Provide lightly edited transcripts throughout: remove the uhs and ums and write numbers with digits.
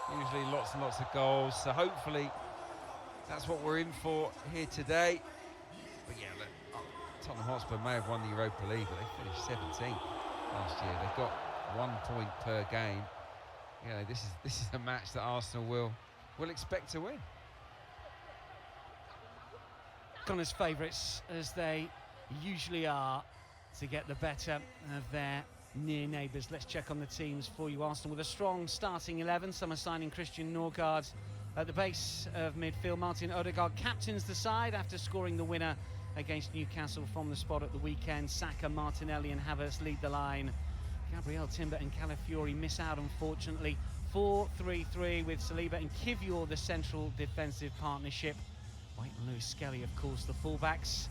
Usually lots and lots of goals, so hopefully that's what we're in for here today. But yeah, look, Tottenham Hotspur may have won the Europa League, but they finished 17th last year. They've got 1 point per game. You know, this is a match that Arsenal will expect to win. Gunners favourites, as they usually are, to get the better of their near neighbours. Let's check on the teams for you. Arsenal with a strong starting 11. Summer signing Christian Norgard at the base of midfield. Martin Odegaard captains the side after scoring the winner against Newcastle from the spot at the weekend. Saka, Martinelli and Havertz lead the line. Gabriel Timber and Calafiori miss out, unfortunately. 4-3-3 with Saliba and Kivior, the central defensive partnership. White and Lewis Skelly, of course, the fullbacks.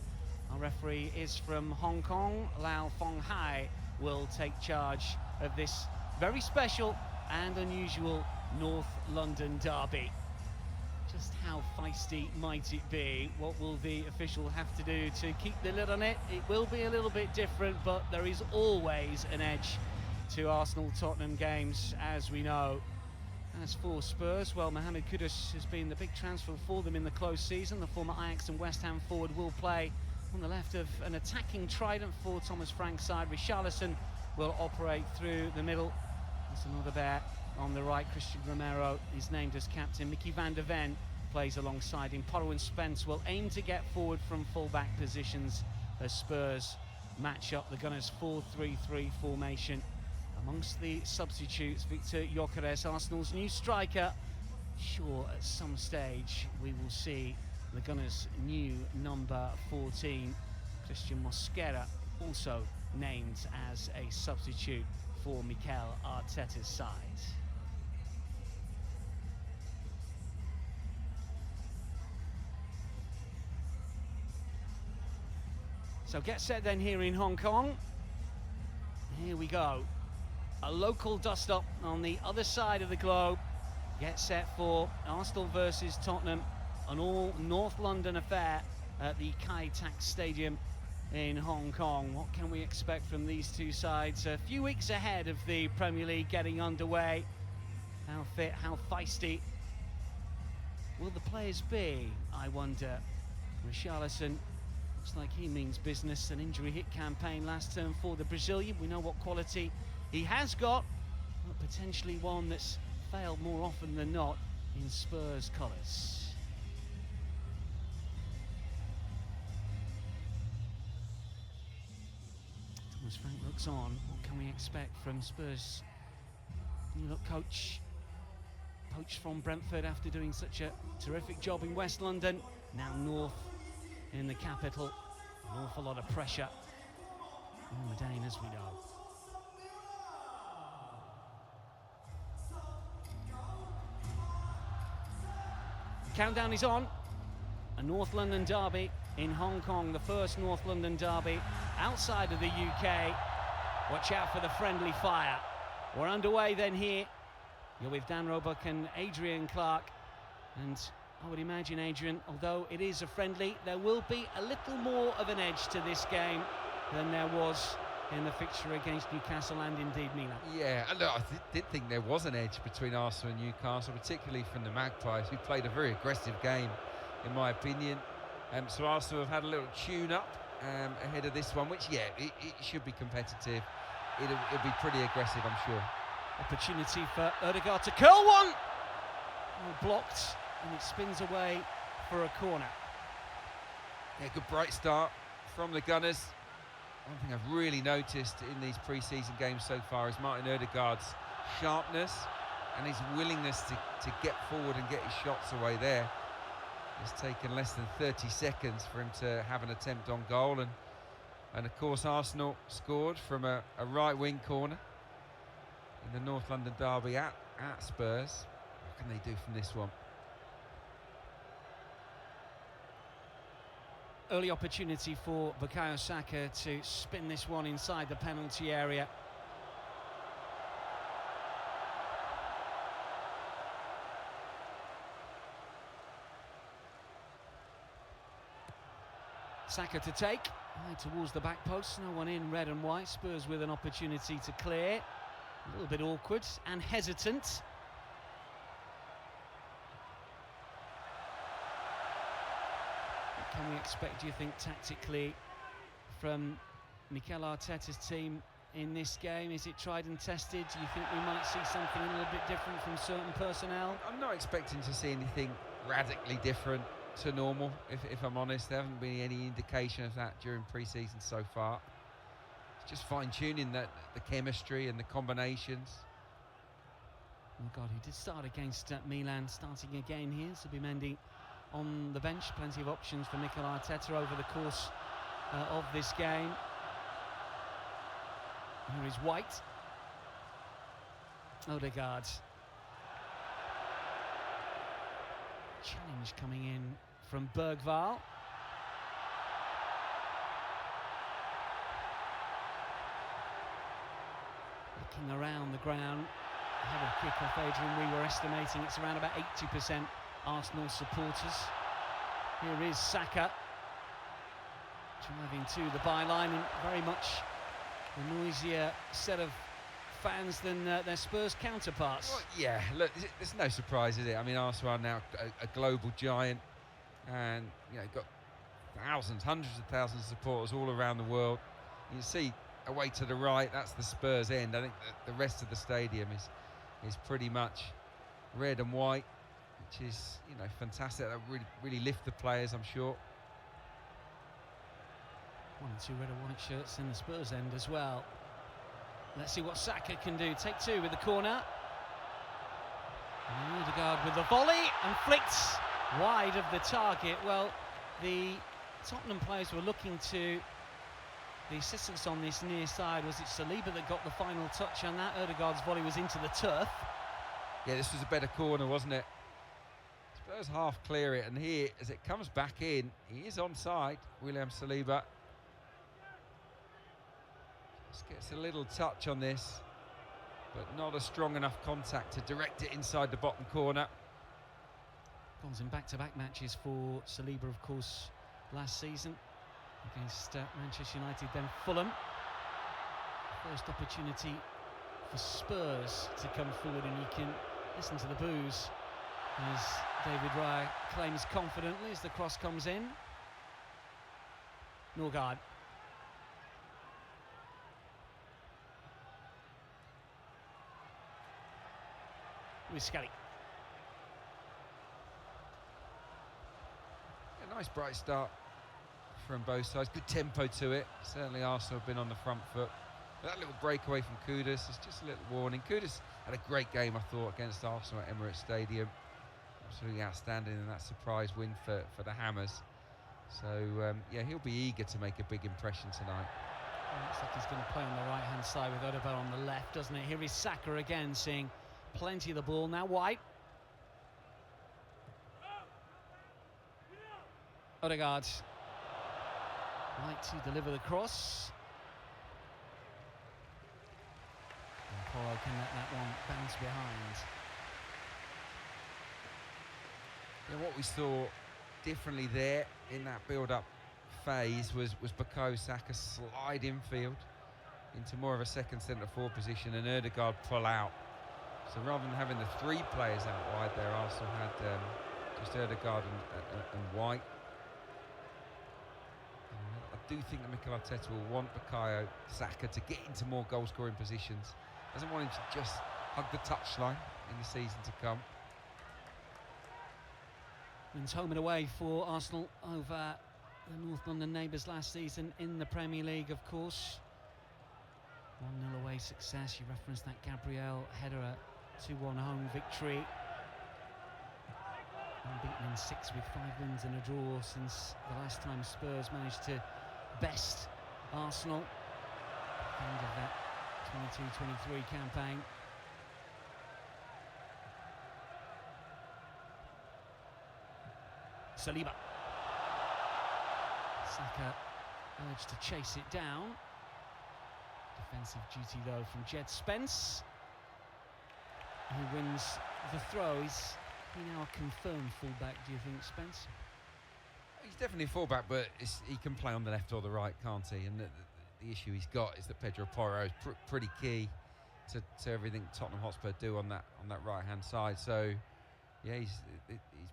Our referee is from Hong Kong. Lau Fong Hai will take charge of this very special and unusual North London derby. Just how feisty might it be? What will the official have to do to keep the lid on it? It will be a little bit different, but there is always an edge to Arsenal-Tottenham games, as we know. As for Spurs, well, Mohamed Kudus has been the big transfer for them in the close season. The former Ajax and West Ham forward will play on the left of an attacking trident for Thomas Frank's side. Richarlison will operate through the middle. There's another bear on the right. Christian Romero is named as captain. Mickey van der Ven plays alongside him. Porro and Spence will aim to get forward from full-back positions as Spurs match up the Gunners' 4-3-3 formation. Amongst the substitutes, Victor Gyökeres, Arsenal's new striker. Sure, at some stage we will see the Gunners' new number 14, Christian Mosquera, also named as a substitute for Mikel Arteta's side. So get set then here in Hong Kong. Here we go. A local dust-up on the other side of the globe. Get set for Arsenal versus Tottenham, an all North London affair at the Kai Tak Stadium in Hong Kong. What can we expect from these two sides? A few weeks ahead of the Premier League getting underway. How fit, how feisty will the players be, I wonder? Richarlison looks like he means business. An injury hit campaign last term for the Brazilian. We know what quality he has got, but potentially one that's failed more often than not in Spurs colours. Thomas Frank looks on. What can we expect from Spurs' new look coach? Poached from Brentford after doing such a terrific job in West London. Now north in the capital. An awful lot of pressure on Medane, as we know. Countdown is on. A North London derby in Hong Kong, the first North London derby outside of the UK. Watch out for the friendly fire. We're underway then here. You're with Dan Roebuck and Adrian Clark. And I would imagine, Adrian, although it is a friendly, there will be a little more of an edge to this game than there was in the fixture against Newcastle and indeed Milan. Yeah, and look, I did think there was an edge between Arsenal and Newcastle, particularly from the Magpies, who played a very aggressive game, in my opinion. So Arsenal have had a little tune-up ahead of this one, which, yeah, it should be competitive. It'll be pretty aggressive, I'm sure. Opportunity for Odegaard to curl one! Oh, blocked, and it spins away for a corner. Yeah, good bright start from the Gunners. One thing I've really noticed in these pre-season games so far is Martin Odegaard's sharpness and his willingness to get forward and get his shots away there. It's taken less than 30 seconds for him to have an attempt on goal, and of course Arsenal scored from a right wing corner in the North London derby at Spurs. What can they do from this one? Early opportunity for Bukayo Saka to spin this one inside the penalty area. Saka to take, towards the back post, no one in, red and white. Spurs with an opportunity to clear. A little bit awkward and hesitant. can we expect, do you think, tactically from Mikel Arteta's team in this game? Is it tried and tested? Do you think we might see something a little bit different from certain personnel? I'm not expecting to see anything radically different to normal, if I'm honest. There haven't been any indication of that during pre-season so far. It's just fine-tuning the chemistry and the combinations. Oh God, he did start against Milan, starting again here. Zubimendi on the bench. Plenty of options for Mikel Arteta over the course of this game. Here is White. Odegaard. Challenge coming in from Bergvall. Looking around the ground. Ahead of kick-off, Adrian, we were estimating it's around about 80% Arsenal supporters. Here is Saka. Driving to the byline, and very much a noisier set of fans than their Spurs counterparts. Well, yeah, look, there's no surprise, is it? I mean, Arsenal are now a global giant, and got thousands, hundreds of thousands of supporters all around the world. You see away to the right, that's the Spurs end. I think the rest of the stadium is pretty much red and white, which is fantastic. That really lift the players, I'm sure. One and two red and white shirts in the Spurs end as well. Let's see what Saka can do. Take two with the corner. And Odegaard with the volley and flicks wide of the target. Well, the Tottenham players were looking to the assistance on this near side. Was it Saliba that got the final touch on that? Odegaard's volley was into the turf. Yeah, this was a better corner, wasn't it? Spurs half clear it, and here, as it comes back in, he is onside, William Saliba. Just gets a little touch on this, but not a strong enough contact to direct it inside the bottom corner. Goals in back-to-back matches for Saliba, of course, last season against Manchester United, then Fulham. First opportunity for Spurs to come forward, and you can listen to the boos as David Raya claims confidently as the cross comes in. Norgard. With Skelly. A nice bright start from both sides. Good tempo to it. Certainly Arsenal have been on the front foot. But that little breakaway from Kudus is just a little warning. Kudus had a great game, I thought, against Arsenal at Emirates Stadium. Absolutely outstanding in that surprise win for the Hammers. So, yeah, he'll be eager to make a big impression tonight. Looks like he's going to play on the right-hand side with Odegaard on the left, doesn't it? Here is Saka again, seeing plenty of the ball. Now White. Odegaard. White to deliver the cross. And Porro can let that one bounce behind. Yeah, what we saw differently there in that build-up phase was Bukayo Saka slide infield into more of a second centre-forward position and Odegaard pull out. So rather than having the three players out wide there, Arsenal had just Odegaard and White. I do think that Mikel Arteta will want Bukayo Saka to get into more goal-scoring positions. Doesn't want him to just hug the touchline in the season to come. Wins home and away for Arsenal over the North London neighbours last season in the Premier League, of course. 1-0 away success. You referenced that Gabriel header, a 2-1 home victory. Unbeaten in 6 with 5 wins and a draw since the last time Spurs managed to best Arsenal. End of that 22-23 campaign. Saliba. Saka urged to chase it down. Defensive duty though from Jed Spence, who wins the throw. Is he now a confirmed fullback, do you think, Spence? He's definitely a fullback, but he can play on the left or the right, can't he? And the issue he's got is that Pedro Porro is pretty key to everything Tottenham Hotspur do on that right-hand side. So, yeah, he's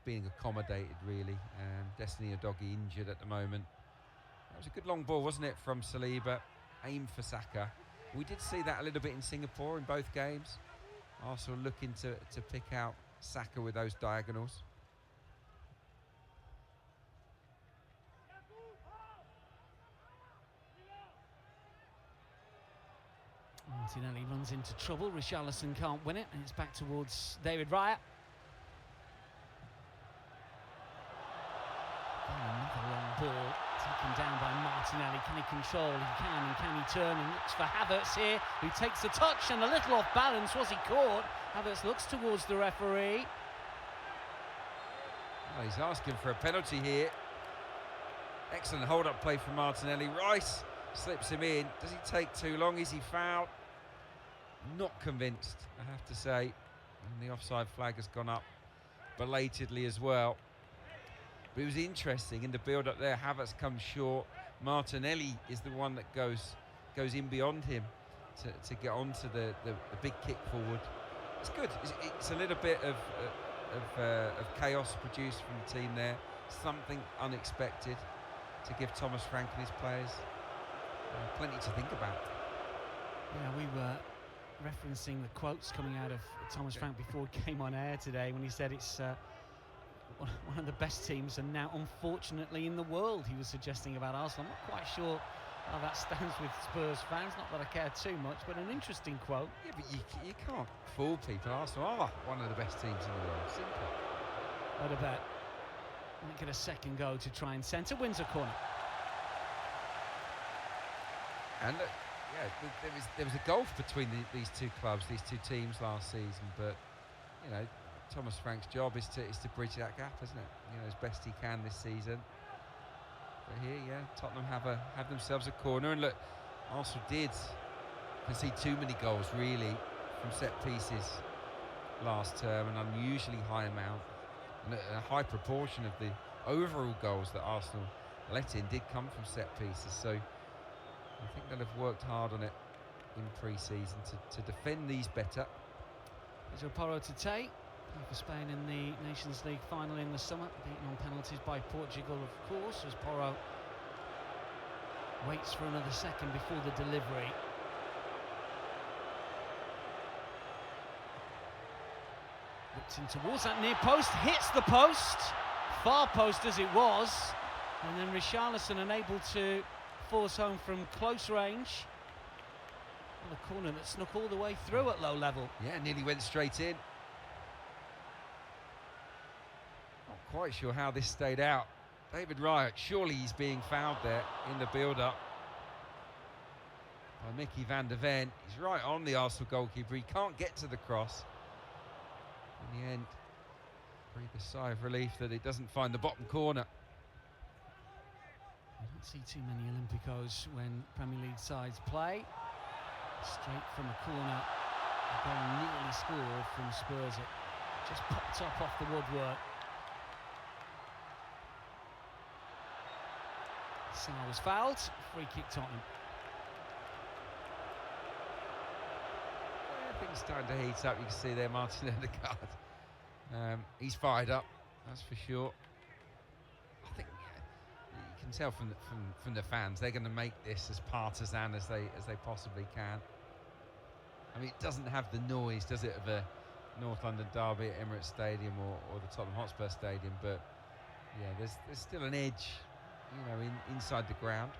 being accommodated really. Destiny Udogie injured at the moment. That was a good long ball, wasn't it, from Saliba, aimed for Saka. We did see that a little bit in Singapore in both games. Arsenal looking to pick out Saka with those diagonals. Martinelli runs into trouble. Richarlison can't win it, and it's back towards David Raya. Another long ball taken down by Martinelli. Can he control? He can, and can he turn? And looks for Havertz here, who takes the touch and a little off balance. Was he caught? Havertz looks towards the referee. Oh, he's asking for a penalty here. Excellent hold-up play from Martinelli. Rice slips him in. Does he take too long? Is he fouled? Not convinced, I have to say. And the offside flag has gone up belatedly as well. But it was interesting in the build-up there. Havertz comes short. Martinelli is the one that goes in beyond him to get onto the big kick forward. It's good. It's a little bit of chaos produced from the team there. Something unexpected to give Thomas Frank and his players plenty to think about. Yeah, we were referencing the quotes coming out of Thomas Frank before he came on air today when he said it's one of the best teams and now unfortunately in the world. He was suggesting about Arsenal. I'm not quite sure how that stands with Spurs fans, not that I care too much, but an interesting quote. Yeah, but you can't fool people. Arsenal are one of the best teams in the world. Simple. What about might get a second go to try and centre, wins a corner. And yeah, there was a gulf between these two clubs, these two teams last season. But you know, Thomas Frank's job is to bridge that gap, isn't it? You know, as best he can this season. But here, yeah, Tottenham have themselves a corner, and look, Arsenal did concede too many goals really from set pieces last term, an unusually high amount, and a high proportion of the overall goals that Arsenal let in did come from set pieces. So I think they'll have worked hard on it in pre-season to defend these better. Pedro Porro to take for Spain in the Nations League final in the summer, beaten on penalties by Portugal, of course, as Porro waits for another second before the delivery. Looks in towards that near post, hits the post, far post as it was, and then Richarlison unable to force home from close range. Well, a corner that snuck all the way through at low level. Yeah, nearly went straight in. Not quite sure how this stayed out. David Raya, surely he's being fouled there in the build-up by Mickey van der Ven. He's right on the Arsenal goalkeeper. He can't get to the cross. In the end, breathe a sigh of relief that it doesn't find the bottom corner. I don't see too many Olympicos when Premier League sides play. Straight from a corner, a goal nearly scored from Spurs. It just popped up off the woodwork. Salah was fouled, free kick Tottenham. Yeah, things starting to heat up. You can see there Martin Odegaard. He's fired up, that's for sure. I think you can tell from the fans they're going to make this as partisan as they possibly can. I mean, it doesn't have the noise, does it, of a North London derby at Emirates Stadium or the Tottenham Hotspur Stadium, but yeah, there's still an edge, you know, inside the ground.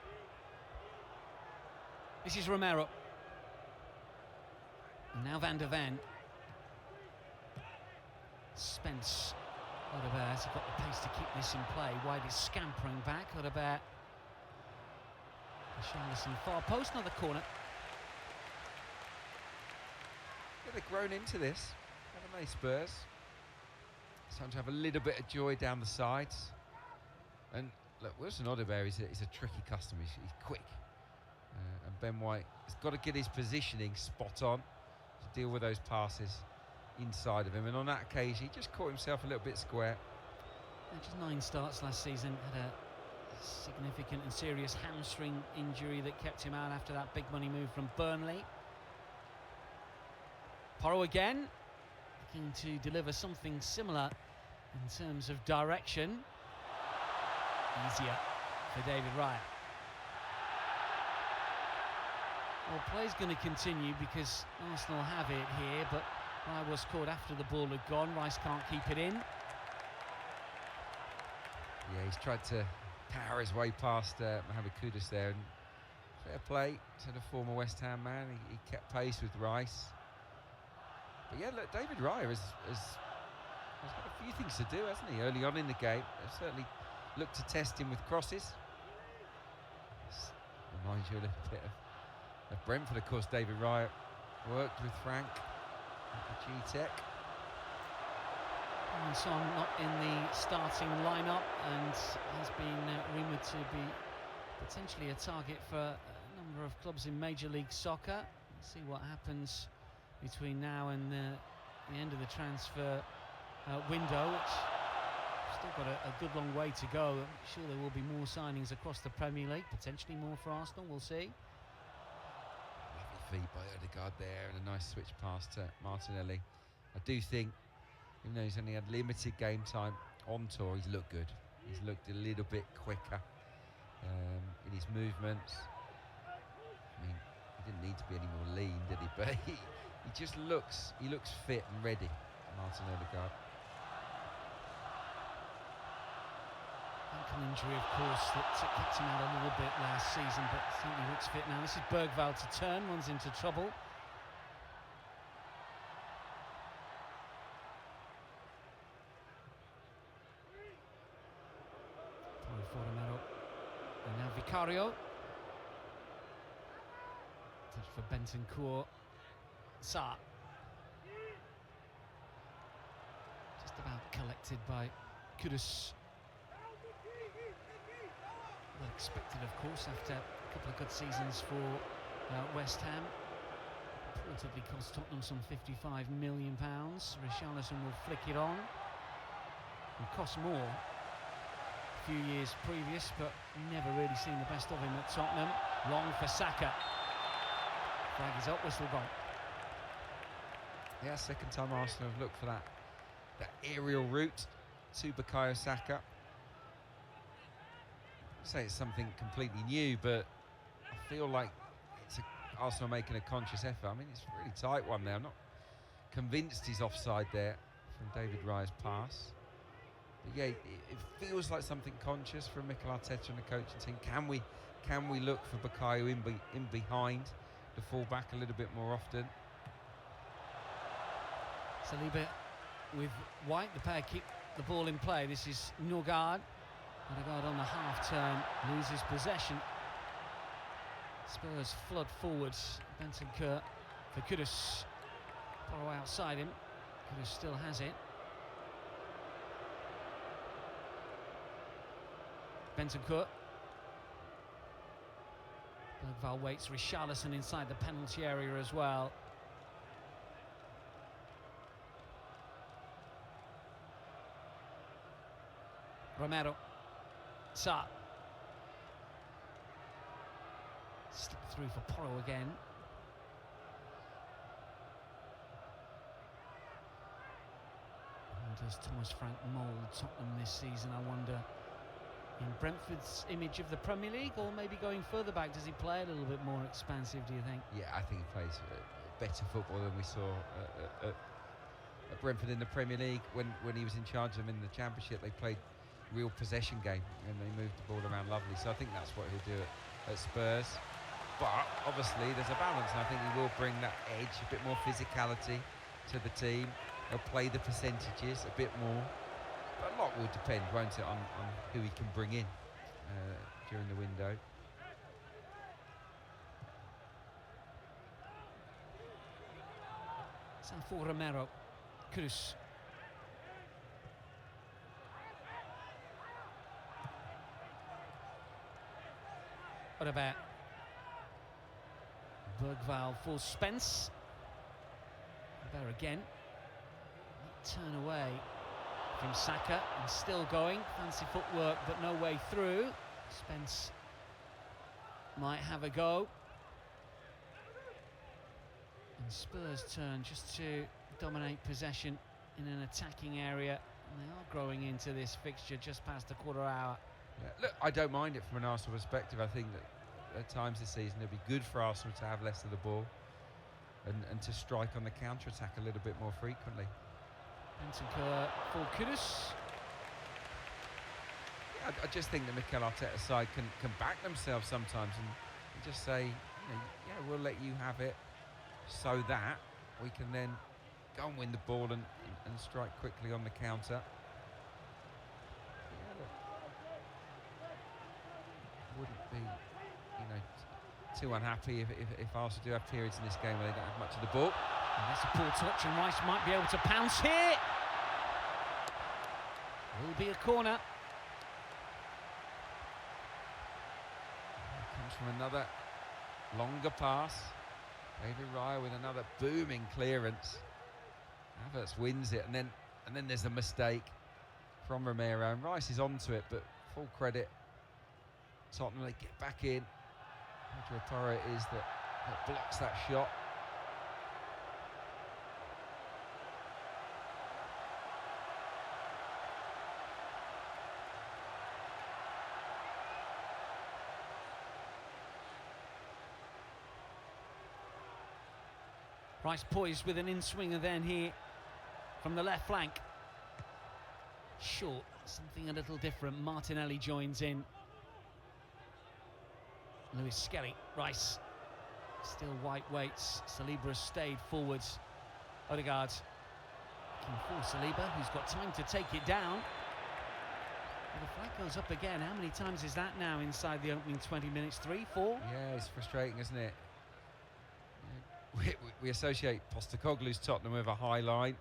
This is Romero. And now Van der Ven. Spence. Odegaard has got the pace to keep this in play. Wide is scampering back. Odegaard. Richarlison far post, another corner. Yeah, they've grown into this, haven't they, Spurs? Starting to have a little bit of joy down the sides. And look, Wilson Odegaard is a tricky customer. He's quick. And Ben White has got to get his positioning spot on to deal with those passes inside of him. And on that occasion, he just caught himself a little bit square. Just 9 starts last season. Had a significant and serious hamstring injury that kept him out after that big money move from Burnley. Porro again. looking to deliver something similar in terms of direction. Easier for David Raya. Well, play's going to continue because Arsenal have it here, but Raya was caught after the ball had gone. Rice can't keep it in. Yeah, he's tried to power his way past Mohamed Kudus there, and fair play to the former West Ham man. He kept pace with Rice. But yeah, look, David Raya has got a few things to do, hasn't he, early on in the game. They've certainly looked to test him with crosses. This reminds you a little bit of Brentford, of course. David Raya worked with Frank at G-Tech. Son not in the starting lineup and has been rumoured to be potentially a target for a number of clubs in Major League Soccer. We'll see what happens between now and the end of the transfer window, which still got a good long way to go. I'm sure there will be more signings across the Premier League, potentially more for Arsenal, we'll see. Lovely feed by Odegaard there, and a nice switch pass to Martinelli. I do think, even though he's only had limited game time on tour, he's looked good. He's looked a little bit quicker in his movements. I mean, he didn't need to be any more lean, did he? But he just looks fit and ready, Martin Odegaard. Ankle injury, of course, that kept him out a little bit last season, but certainly looks fit now. This is Bergvall to turn, runs into trouble. And now Vicario. Touch for Bentancur. Sarr. Just about collected by Kudus. Well expected, of course, after a couple of good seasons for West Ham. Reportedly cost Tottenham some £55 million. Richarlison will flick it on. It cost more a few years previous, but never really seen the best of him at Tottenham. Long for Saka. Flag is up, whistle gone. Yeah, second time Arsenal have looked for that aerial route to Bukayo Saka. I'd say it's something completely new, but I feel like it's Arsenal making a conscious effort. I mean, it's a really tight one there. I'm not convinced he's offside there from David Raya's pass. But yeah, it feels like something conscious from Mikel Arteta and the coaching team. Can we look for Bukayo in behind the fullback a little bit more often? Saliba with White, the pair keep the ball in play. This is Norgard. Odegaard on the half-turn, loses possession. Spurs flood forwards. Bentancur for Kudus. Porro outside him. Kudus still has it. Bentancur. Bergvall waits. Richarlison inside the penalty area as well. Romero. Sarr. Slipped through for Porro again. How does Thomas Frank mould Tottenham this season, I wonder? In Brentford's image of the Premier League, or maybe going further back, does he play a little bit more expansive, do you think? Yeah, I think he plays better football than we saw at Brentford in the Premier League. When he was in charge of them in the Championship, they played real possession game and they moved the ball around lovely. So I think that's what he'll do at Spurs. But obviously there's a balance, and I think he will bring that edge, a bit more physicality to the team. He'll play the percentages a bit more. But a lot will depend, won't it, on who he can bring in during the window. Sanford Romero. Kudus. What about Bergvall for Spence? There again. Turn away from Saka, and still going. Fancy footwork, but no way through. Spence might have a go. And Spurs turn just to dominate possession in an attacking area, and they are growing into this fixture just past the quarter hour. Yeah, look, I don't mind it from an Arsenal perspective. I think that at times this season it'd be good for Arsenal to have less of the ball and to strike on the counter-attack a little bit more frequently. Bentancur for Kudus. Yeah, I just think that Mikel Arteta's side can back themselves sometimes and just say, yeah, we'll let you have it so that we can then go and win the ball and strike quickly on the counter. Yeah, look, wouldn't be, too unhappy if Arsenal do have periods in this game where they don't have much of the ball. And that's a poor touch, and Rice might be able to pounce here. Will be a corner. Here comes from another longer pass. David Raya with another booming clearance. Havertz wins it, and then there's a mistake from Romero, and Rice is onto it, but full credit Tottenham, they get back in. Pedro Porro it is that blocks that shot. Rice poised with an in-swinger then here from the left flank. Short, something a little different. Martinelli joins in. Lewis Skelly, Rice, still White waits. Saliba has stayed forwards. Odegaard looking for Saliba, who's got time to take it down. Well, the flag goes up again. How many times is that now inside the opening 20 minutes? 3, 4? Yeah, it's frustrating, isn't it? We associate Postecoglou's Tottenham with a high line,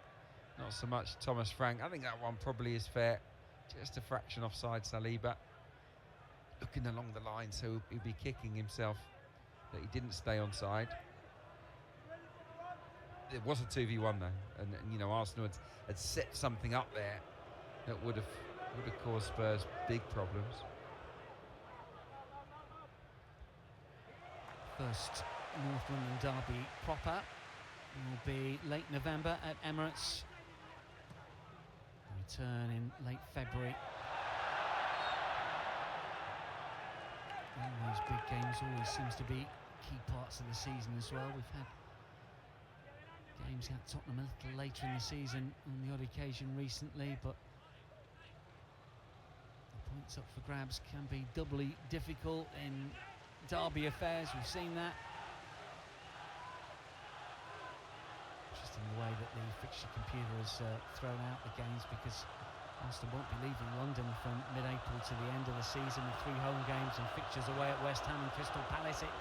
not so much Thomas Frank. I think that one probably is fair. Just a fraction offside, Saliba. Looking along the line, so he'd be kicking himself that he didn't stay onside. It was a 2v1 though, and Arsenal had set something up there that would have caused Spurs big problems. First North London derby proper will be late November at Emirates. Return in late February. And those big games always seems to be key parts of the season as well. We've had games at Tottenham a little later in the season on the odd occasion recently, but the points up for grabs can be doubly difficult in derby affairs. We've seen that. Just in the way that the fixture computer has thrown out the games, because Arsenal won't be leaving London from mid-April to the end of the season with 3 home games and fixtures away at West Ham and Crystal Palace. It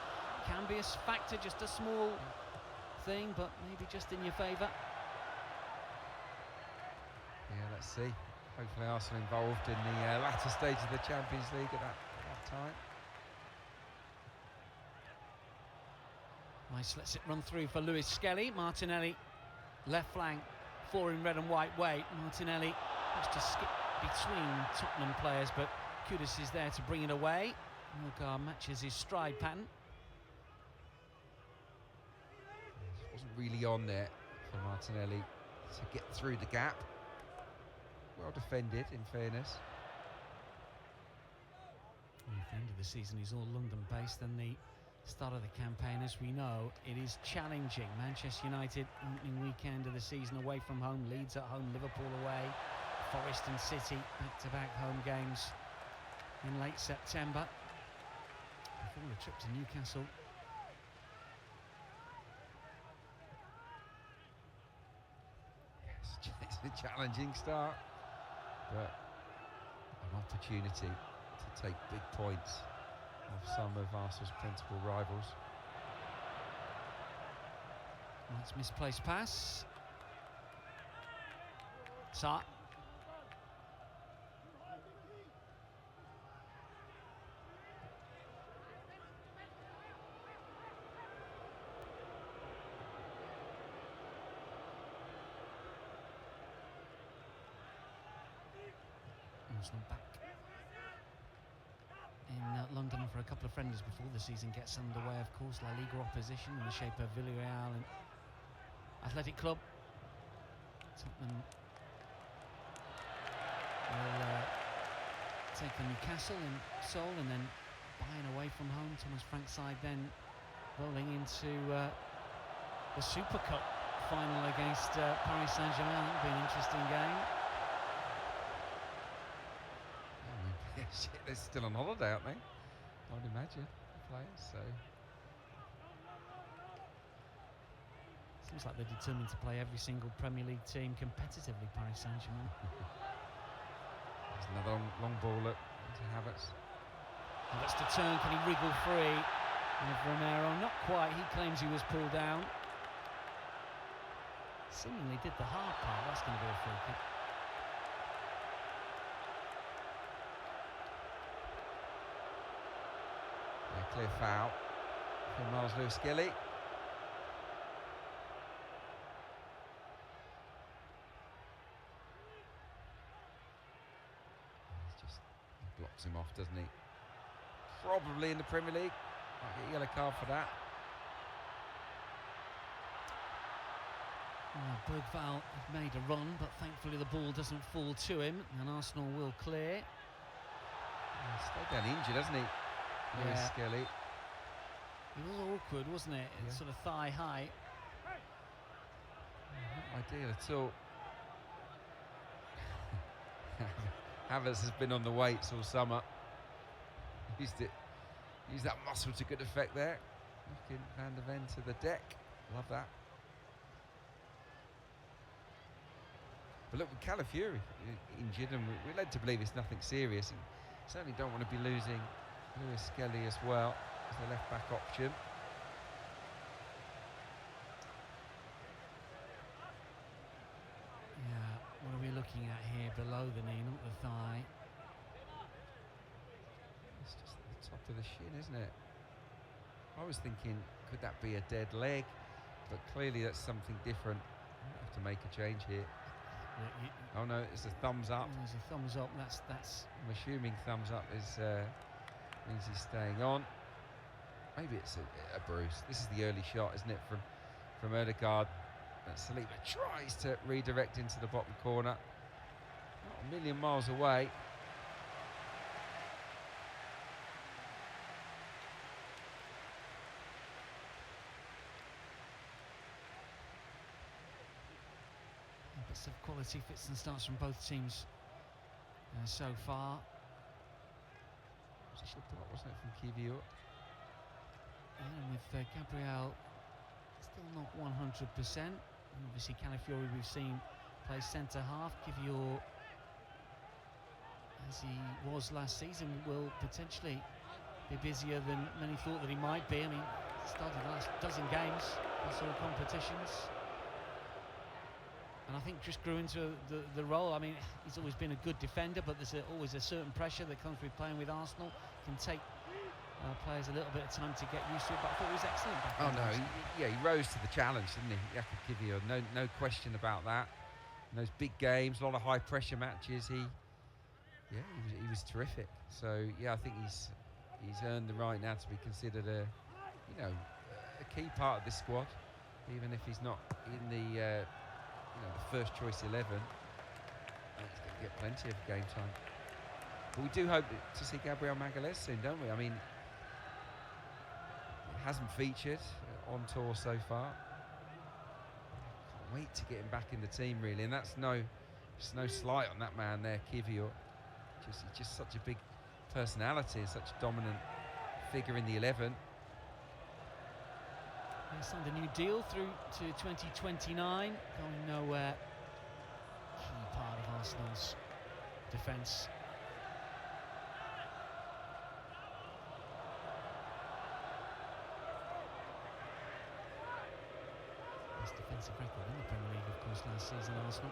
can be a factor, just a small thing, but maybe just in your favour. Yeah, let's see. Hopefully Arsenal involved in the latter stage of the Champions League at that time. Rice lets it run through for Lewis Skelly. Martinelli, left flank, 4 in red and white weight. Martinelli has to skip between Tottenham players, but Kudus is there to bring it away. Odegaard matches his stride pattern. Wasn't really on there for Martinelli to get through the gap. Well defended, in fairness. Well, at the end of the season, he's all London-based, and the start of the campaign, as we know, it is challenging. Manchester United opening weekend of the season away from home, Leeds at home, Liverpool away, Forest and City back-to-back home games in late September before a trip to Newcastle. Yes, it's a challenging start, but an opportunity to take big points of some of Arsenal's principal rivals. That's misplaced pass. Sarr. Arsenal back in London for a couple of friendlies before the season gets underway. Of course, La Liga opposition in the shape of Villarreal and Athletic Club. Tottenham will take on Newcastle in Seoul and then Bayern away from home. Thomas Frank's side then rolling into the Super Cup final against Paris Saint-Germain. That'll be an interesting game. They're still on holiday, aren't they? I'd imagine, the players, so... Seems like they're determined to play every single Premier League team competitively, Paris Saint-Germain. There's another long ball into Havertz. Havertz to turn, can he wriggle free? And Romero, not quite, he claims he was pulled down. Seemingly did the hard part, that's going to be a free kick. Clear foul from Miles Lewis-Skelly. He blocks him off, doesn't he? Probably in the Premier League. Might get a yellow card for that. Bergvall made a run, but thankfully the ball doesn't fall to him, and Arsenal will clear. He stayed down injured, hasn't he? Lewis-Skelly. It was awkward, wasn't it? It's sort of thigh high. Not ideal at all. Havertz has been on the weights all summer. Used that muscle to good effect there. Looking Van de Ven to the deck. Love that. But look, with Calafiori injured, and we're led to believe it's nothing serious. And certainly don't want to be losing Lewis-Skelly as well as the left back option. Yeah, what are we looking at here? Below the knee, not the thigh. It's just at the top of the shin, isn't it? I was thinking, could that be a dead leg? But clearly that's something different. I have to make a change here. Oh no, it's a thumbs up. There's a thumbs up. That's. I'm assuming thumbs up is means he's staying on. Maybe it's a bruise. This is the early shot, isn't it, from Ødegaard? Saliba tries to redirect into the bottom corner. Not a million miles away. Bits of quality fits and starts from both teams so far. It was a block, wasn't it, from Kivior? And with Gabriel still not 100%. And obviously Calafiori we've seen play centre half. Kivior, as he was last season, will potentially be busier than many thought that he might be. I mean, started the last dozen games across all competitions. And I think just grew into the role. I mean, he's always been a good defender, but there's always a certain pressure that comes with playing with Arsenal. Can take players a little bit of time to get used to it, but I thought he was excellent. Oh no, he rose to the challenge, didn't he? Jakub Kivior, no question about that. In those big games, a lot of high pressure matches, he was terrific. So yeah, I think he's earned the right now to be considered a key part of this squad, even if he's not in the the first choice 11. He's going to get plenty of game time. But we do hope to see Gabriel Magalhaes soon, don't we? I mean, he hasn't featured on tour so far. Can't wait to get him back in the team, really. And that's no slight on that man there, Kivior. He's just such a big personality and such a dominant figure in the 11. He signed a new deal through to 2029, going nowhere. Key part of Arsenal's defence. Best defensive record in the Premier League, of course, last season, Arsenal.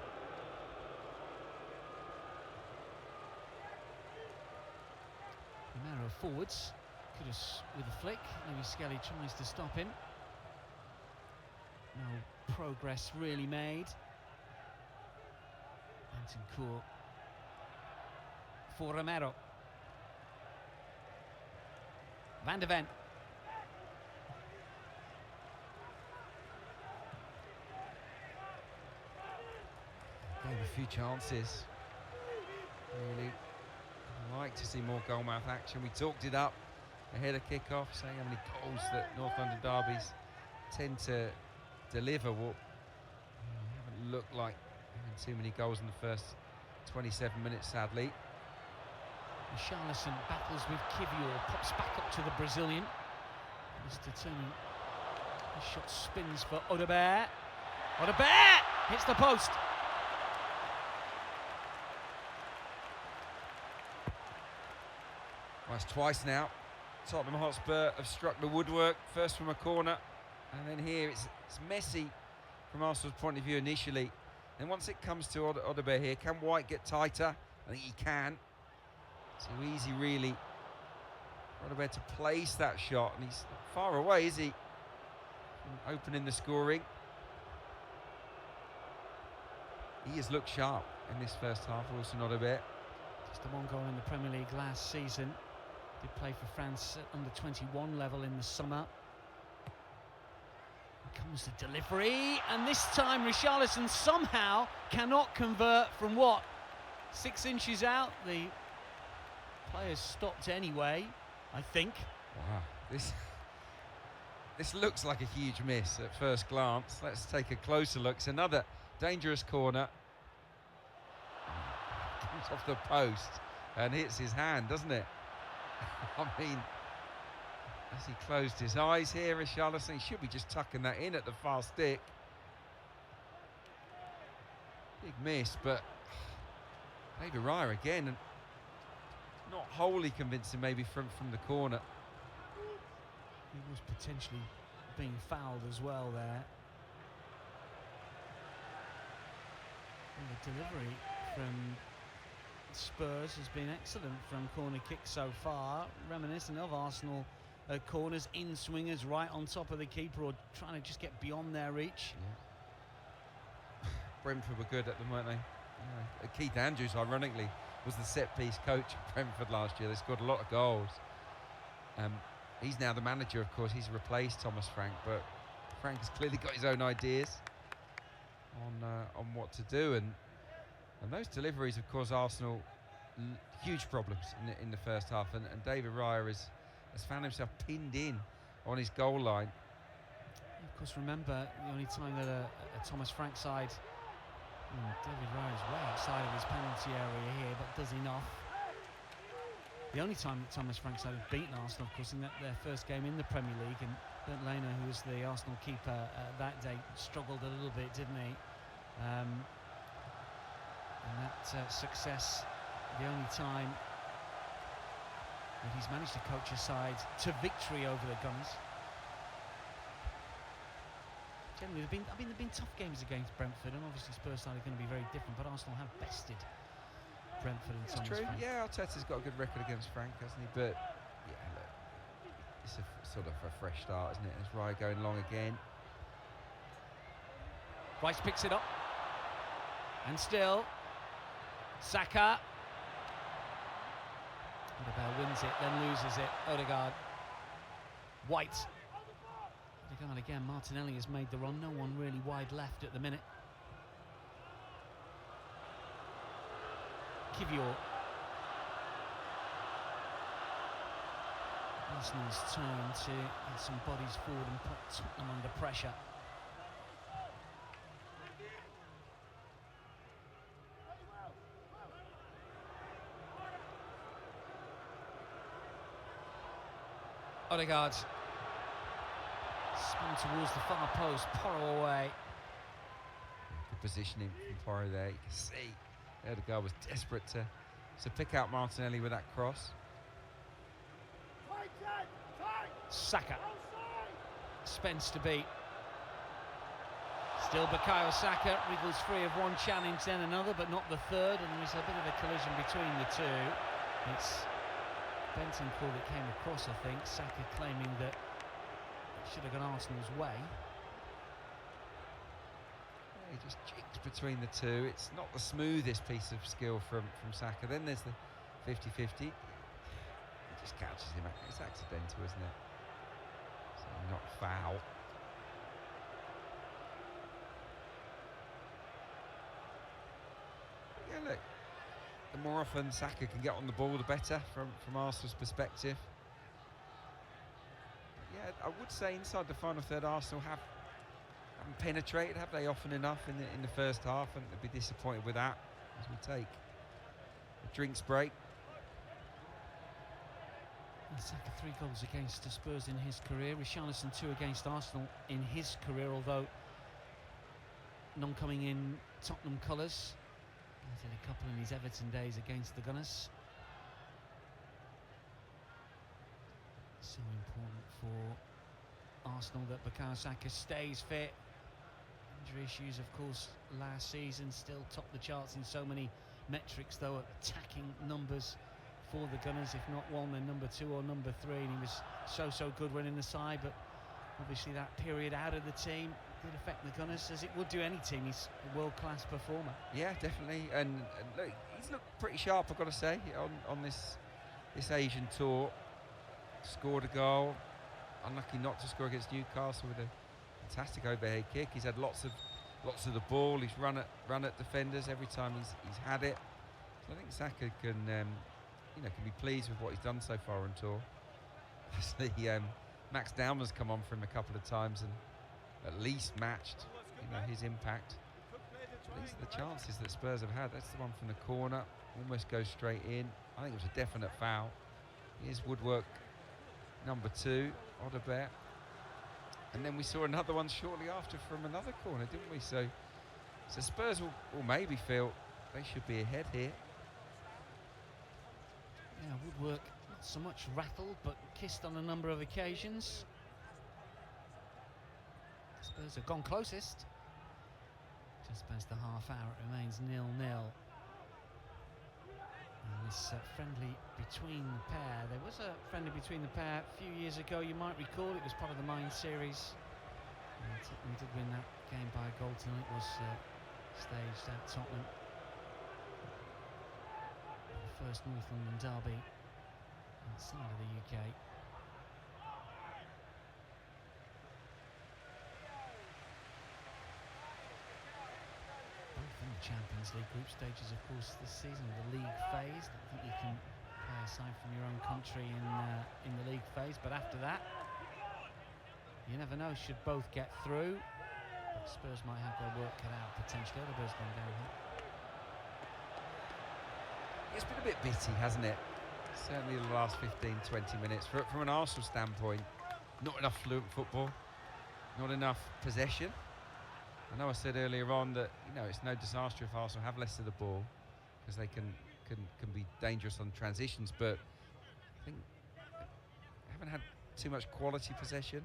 Romero forwards. Kudus with a flick. Lewis-Skelly tries to stop him. No progress really made. Bentancur for Romero. Van de Ven. gave a few chances. Really, I'd like to see more goalmouth action. We talked it up ahead of kick-off, saying how many goals that North London derbies tend to deliver. Well, haven't looked like having too many goals in the first 27 minutes, sadly. Richarlison battles with Kivior, pops back up to the Brazilian. He's determined. His shot spins for Odobert. Odobert hits the post. Well, it's twice now. Tottenham Hotspur have struck the woodwork, first from a corner, and then here it's messy from Arsenal's point of view initially. And once it comes to Odobert here, can White get tighter? I think he can. Too easy, really, for Odobert to place that shot, and he's far away, is he, from opening the scoring? He has looked sharp in this first half, Wilson Odobert. Just the one goal in the Premier League last season. Did play for France at under 21 level in the summer. Here comes the delivery, and this time Richarlison somehow cannot convert from what? 6 inches out. The player's stopped anyway, I think. Wow, this looks like a huge miss at first glance. Let's take a closer look. It's another dangerous corner. Comes off the post and hits his hand, doesn't it? I mean, as he closed his eyes here, Richarlison, he should be just tucking that in at the far stick. Big miss, but David Raya again, and not wholly convincing maybe from the corner. He was potentially being fouled as well there. And the delivery from Spurs has been excellent from corner kicks so far, reminiscent of Arsenal corners, in swingers right on top of the keeper, or trying to just get beyond their reach. Yeah. Brentford were good at them, weren't they? Yeah. Keith Andrews, ironically, was the set-piece coach at Brentford last year. They scored a lot of goals. He's now the manager, of course. He's replaced Thomas Frank, but Frank has clearly got his own ideas on what to do, and those deliveries, of course, Arsenal huge problems in the first half, and David Raya has found himself pinned in on his goal line. Of course, remember the only time that a Thomas Frank side, David Raya is way outside of his penalty area here, but does enough. The only time that Thomas Frank side have beaten Arsenal, of course, in their first game in the Premier League, and Bernd Lehner, who was the Arsenal keeper that day, struggled a little bit, didn't he? And that success, the only time that he's managed to coach a side to victory over the Gunners. Generally, they've been tough games against Brentford, and obviously Spurs side are going to be very different, but Arsenal have bested Brentford and Thomas True. Frank. Yeah, Arteta's got a good record against Frank, hasn't he? But yeah, look, it's a sort of a fresh start, isn't it? It's Raya going long again. Rice picks it up, and still Saka. Odobert wins it, then loses it. Odegaard. White. Odegaard again. Martinelli has made the run. No one really wide left at the minute. Kivior. Arsenal's turn to get some bodies forward and put Tottenham under pressure. Odegaard spun towards the far post, Porro away. Good positioning from Porro there. You can see Odegaard was desperate to pick out Martinelli with that cross. Saka. Spence to beat. Still Bukayo Saka wriggles free of one challenge, then another, but not the third, and there's a bit of a collision between the two. It's Bentancur that came across, I think. Saka claiming that it should have gone Arsenal's way. He just jigs between the two. It's not the smoothest piece of skill from Saka. Then there's the 50-50. He just catches him. It's accidental, isn't it? So not foul. the more often Saka can get on the ball, the better from Arsenal's perspective. But yeah, I would say inside the final third, Arsenal haven't penetrated, have they, often enough in the first half, and they'd be disappointed with that as we take a drinks break. Saka 3 goals against the Spurs in his career. Richarlison 2 against Arsenal in his career, although none coming in Tottenham colours. He did a couple in his Everton days against the Gunners. So important for Arsenal that Bukayo Saka stays fit. Injury issues, of course, last season still topped the charts in so many metrics, though, attacking numbers for the Gunners, if not one, then number 2 or number 3, and he was so good when in the side, but obviously that period out of the team did affect the Gunners, as it would do any team. He's a world-class performer. Yeah, definitely, and look, he's looked pretty sharp, I've got to say, on this Asian tour. Scored a goal, unlucky not to score against Newcastle with a fantastic overhead kick. He's had lots of the ball. He's run at defenders every time he's had it. So I think Saka can be pleased with what he's done so far on tour. Obviously, Max Dowman's come on for him a couple of times and at least matched, his impact. But these are the chances that Spurs have had. That's the one from the corner, almost goes straight in. I think it was a definite foul. Here's Woodwork, number 2, Odobert. And then we saw another one shortly after from another corner, didn't we? So Spurs will maybe feel they should be ahead here. Yeah, Woodwork not so much rattled, but kissed on a number of occasions. Spurs have gone closest. Just past the half hour, it remains 0-0. And this friendly between the pair. There was a friendly between the pair a few years ago, you might recall. It was part of the Mine series. Tottenham did win that game by a goal tonight. It was staged at Tottenham. The first North London derby outside of the UK. Both in the Champions League group stages, of course, this season. The league phase, I think you can play aside from your own country in the league phase, but after that, you never know, should both get through. But Spurs might have their work cut out potentially. Odobert gone down here. It's been a bit bitty, hasn't it? Certainly the last 15-20 minutes. From an Arsenal standpoint, not enough fluent football, not enough possession. I know I said earlier on that it's no disaster if Arsenal have less of the ball, because they can be dangerous on transitions, but I think they haven't had too much quality possession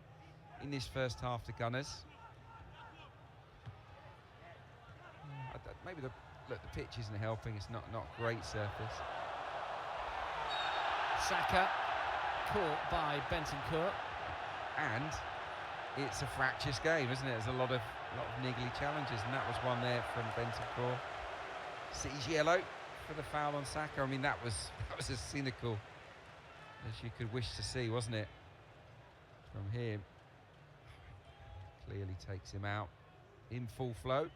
in this first half, the Gunners. Maybe the pitch isn't helping. It's not a great surface. Saka caught by Bentancur, and it's a fractious game, isn't it? There's a lot of niggly challenges, and that was one there from Bentancur. Sees yellow for the foul on Saka. I mean, that was as cynical as you could wish to see, wasn't it? From him, clearly takes him out in full flow.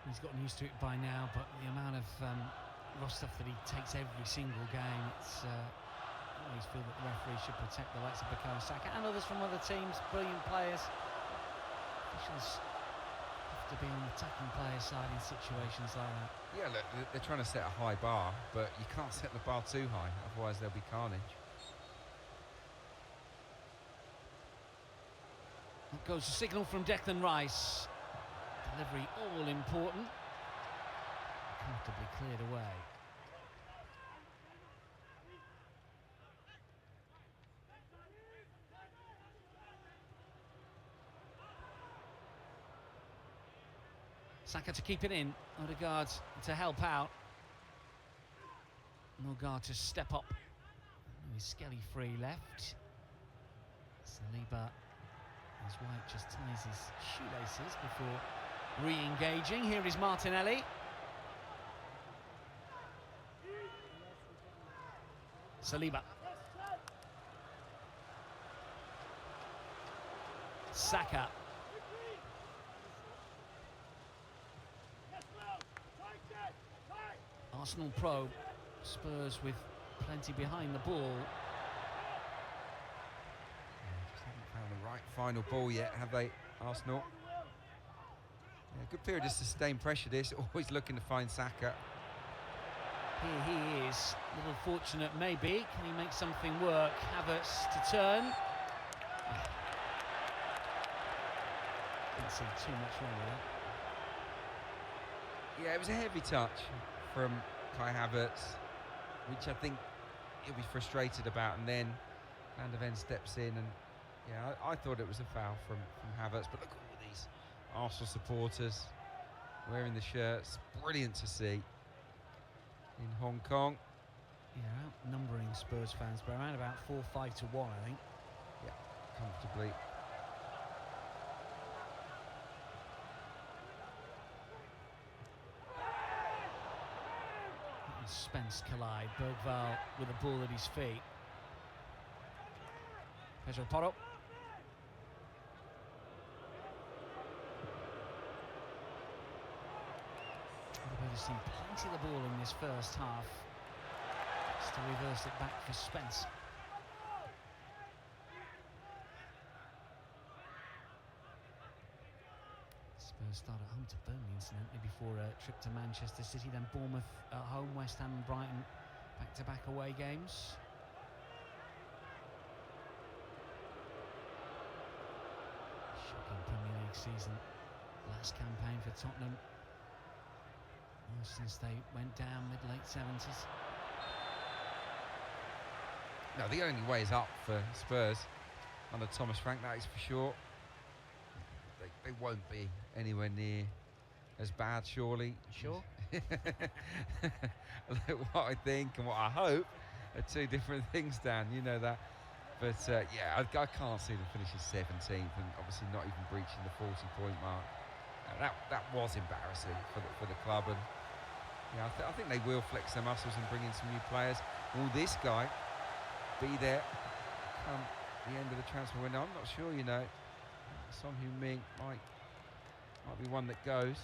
He's gotten used to it by now, but the amount of rough stuff that he takes every single game, it's I always feel that the referee should protect the likes of Bukayo Saka and others from other teams, brilliant players. Officials have to be on the attacking player side in situations like that. Yeah, look, they're trying to set a high bar, but you can't set the bar too high, otherwise there'll be carnage. That goes a signal from Declan Rice. Delivery all important. Comfortably cleared away. Saka to keep it in. Odegaard to help out. Norgard to step up. He's Skelly free left. Saliba, as White just ties his shoelaces before re-engaging. Here is Martinelli. Saliba. Saka. Arsenal probe. Spurs with plenty behind the ball. Just haven't found the right final ball yet, have they, Arsenal? Yeah, good period of sustained pressure this, always looking to find Saka. Here he is, a little fortunate maybe. Can he make something work? Havertz to turn. Didn't see too much wrong with that. Yeah, it was a heavy touch from Kai Havertz, which I think he'll be frustrated about, and then Van de Ven steps in, and yeah, I thought it was a foul from Havertz, but look at all these Arsenal supporters wearing the shirts. Brilliant to see in Hong Kong. Yeah, outnumbering Spurs fans by around about 4-5 to 1, I think. Yeah, comfortably. Spence collide. Bergvall with the ball at his feet. Pedro Porro. Already seen plenty of the ball in this first half. Just to reverse it back for Spence. Spurs start at home to Burnley, incidentally, before a trip to Manchester City, then Bournemouth at home, West Ham and Brighton back-to-back away games. Shocking Premier League season. Last campaign for Tottenham since they went down mid-late 70s. No, the only way is up for Spurs under Thomas Frank, that is for sure. They won't be anywhere near as bad, surely. Sure. What I think and what I hope are two different things, Dan. You know that. But yeah, I can't see them finishing 17th and obviously not even breaching the 40-point mark. That was embarrassing for the club, and yeah, I think they will flex their muscles and bring in some new players. Will this guy be there come the end of the transfer window? I'm not sure, you know. Son Heung-min might be one that goes.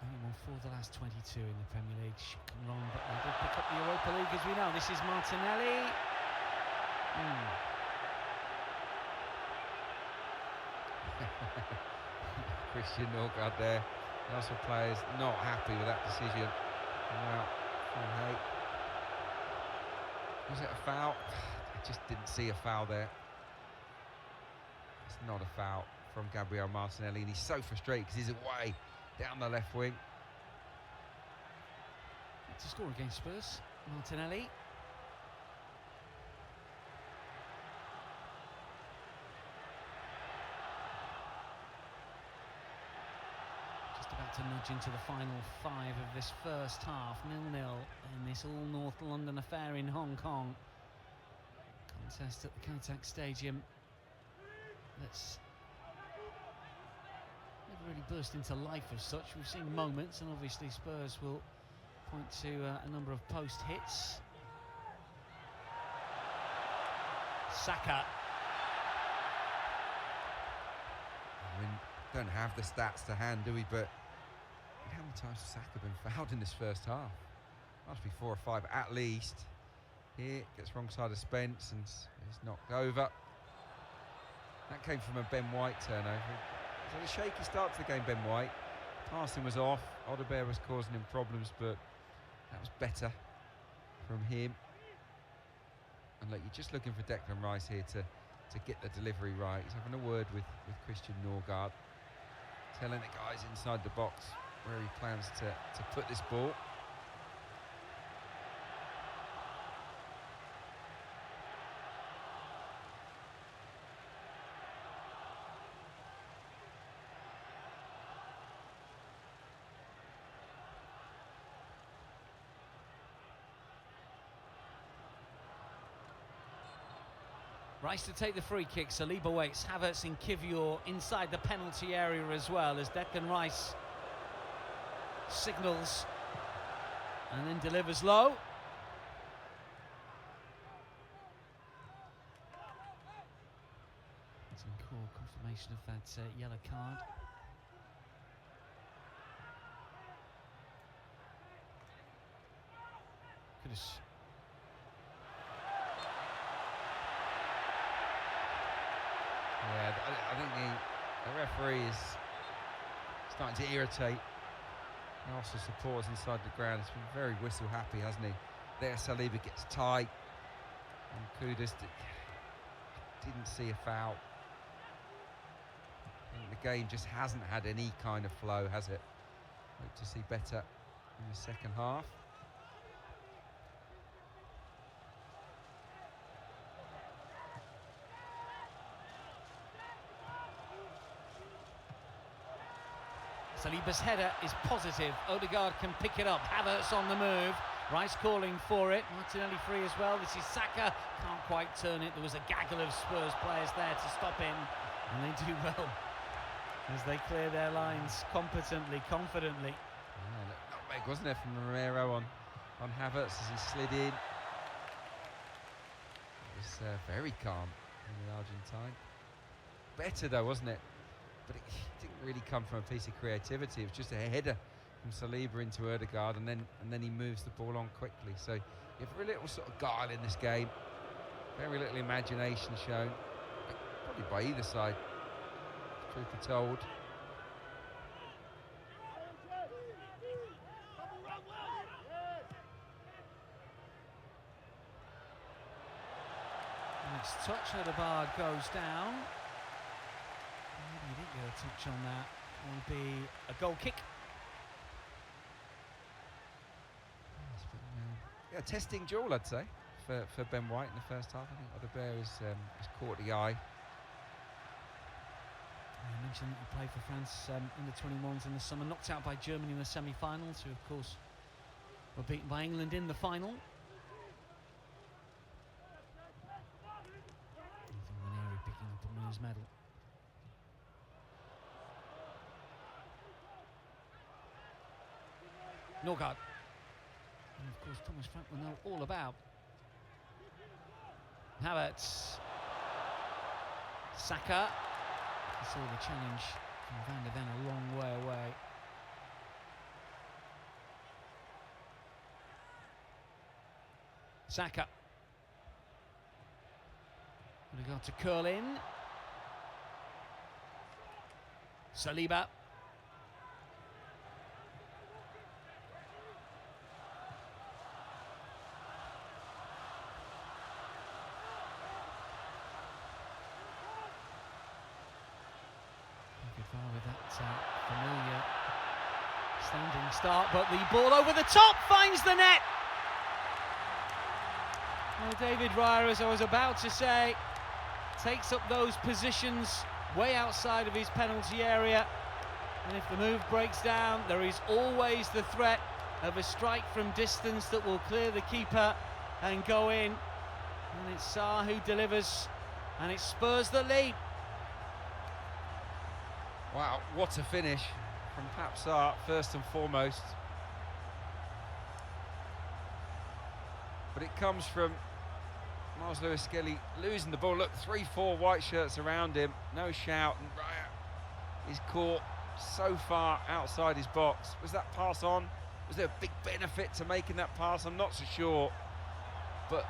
Only won 4 of the last 22 in the Premier League. Come on, but they did pick up the Europa League, as we know. This is Martinelli. Christian Norgard there. Lots of players not happy with that decision. Wow. Was it a foul? I just didn't see a foul there. It's not a foul from Gabriel Martinelli, and he's so frustrated because he's away down the left wing. To score against Spurs, Martinelli. Just about to nudge into the final 5 of this first half, 0-0 in this all North London affair in Hong Kong. Contest at the Kotak Stadium. That's never really burst into life as such. We've seen moments, and obviously Spurs will point to a number of post hits. Saka. I mean, don't have the stats to hand, do we? But how many times has Saka been fouled in this first half? Must be 4 or 5 at least. Here, gets wrong side of Spence and is knocked over. That came from a Ben White turnover. So a shaky start to the game, Ben White. Passing was off. Odegaard was causing him problems, but that was better from him. And look, you're just looking for Declan Rice here to get the delivery right. He's having a word with Christian Norgard, telling the guys inside the box where he plans to put this ball. Rice to take the free kick. Saliba waits. Havertz and Kivior inside the penalty area as well, as Declan Rice signals and then delivers low. Cool confirmation of that yellow card. Kudus. Yeah, I think the referee is starting to irritate the Arsenal supporters inside the ground. He's been very whistle happy, hasn't he? There Saliba gets tight, and Kudus didn't see a foul. I think the game just hasn't had any kind of flow, has it? Hope to see better in the second half. Saliba's header is positive. Odegaard can pick it up. Havertz on the move. Rice calling for it. Martinelli free as well. This is Saka. Can't quite turn it. There was a gaggle of Spurs players there to stop him. And they do well as they clear their lines competently, confidently. Yeah, nutmeg, wasn't it, from Romero on Havertz as he slid in. It was very calm in the Argentine. Better though, wasn't it? But it didn't really come from a piece of creativity. It was just a header from Saliba into Odegaard, and then he moves the ball on quickly. So you have very little sort of guile in this game. Very little imagination shown, probably by either side, truth be told. Next touch, Odegaard goes down. Maybe he didn't get a touch on that. Will be a goal kick. Yeah, testing duel, I'd say, for Ben White in the first half. I think Odegaard has caught the eye. I mentioned that he played for France in the 21s in the summer, knocked out by Germany in the semi-finals, who of course were beaten by England in the final. Ranieri picking up a winner's medal. Norgard. And of course Thomas Frank will know all about. Havertz. Saka. He saw the challenge from Van der Ven a long way away. Saka. Going to go to curl in. Saliba. With that familiar standing start, but the ball over the top finds the net. Well, David Raya, as I was about to say, takes up those positions way outside of his penalty area, and if the move breaks down, there is always the threat of a strike from distance that will clear the keeper and go in, and it's Sarr who delivers, and it Spurs the lead. Wow, what a finish from Pape Sarr, first and foremost. But it comes from Miles Lewis-Skelly losing the ball. Look, 3-4 white shirts around him, no shout, and Raya is caught so far outside his box. Was that pass on? Was there a big benefit to making that pass? I'm not so sure. But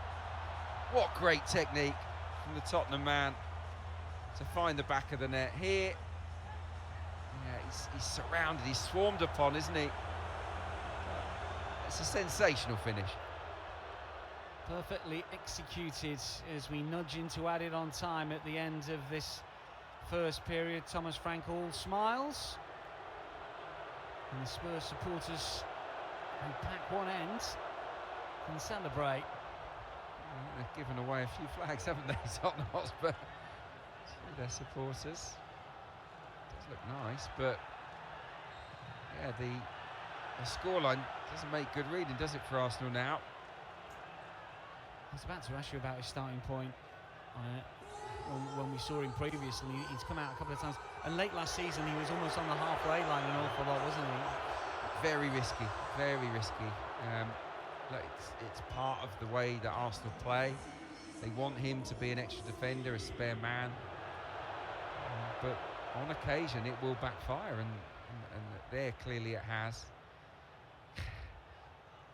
what great technique from the Tottenham man to find the back of the net here. Yeah, he's surrounded, he's swarmed upon, isn't he? It's a sensational finish. Perfectly executed as we nudge into added on time at the end of this first period. Thomas Frank all smiles. And the Spurs supporters who pack one end can celebrate. They've given away a few flags, haven't they, Tottenham Hotspur, to their supporters. Look nice, but yeah, the scoreline doesn't make good reading, does it, for Arsenal now? I was about to ask you about his starting point on it when we saw him previously. He's come out a couple of times, and late last season he was almost on the halfway line an awful lot, wasn't he? Very risky, very risky. Look, it's part of the way that Arsenal play. They want him to be an extra defender, a spare man. but on occasion it will backfire, and there clearly it has.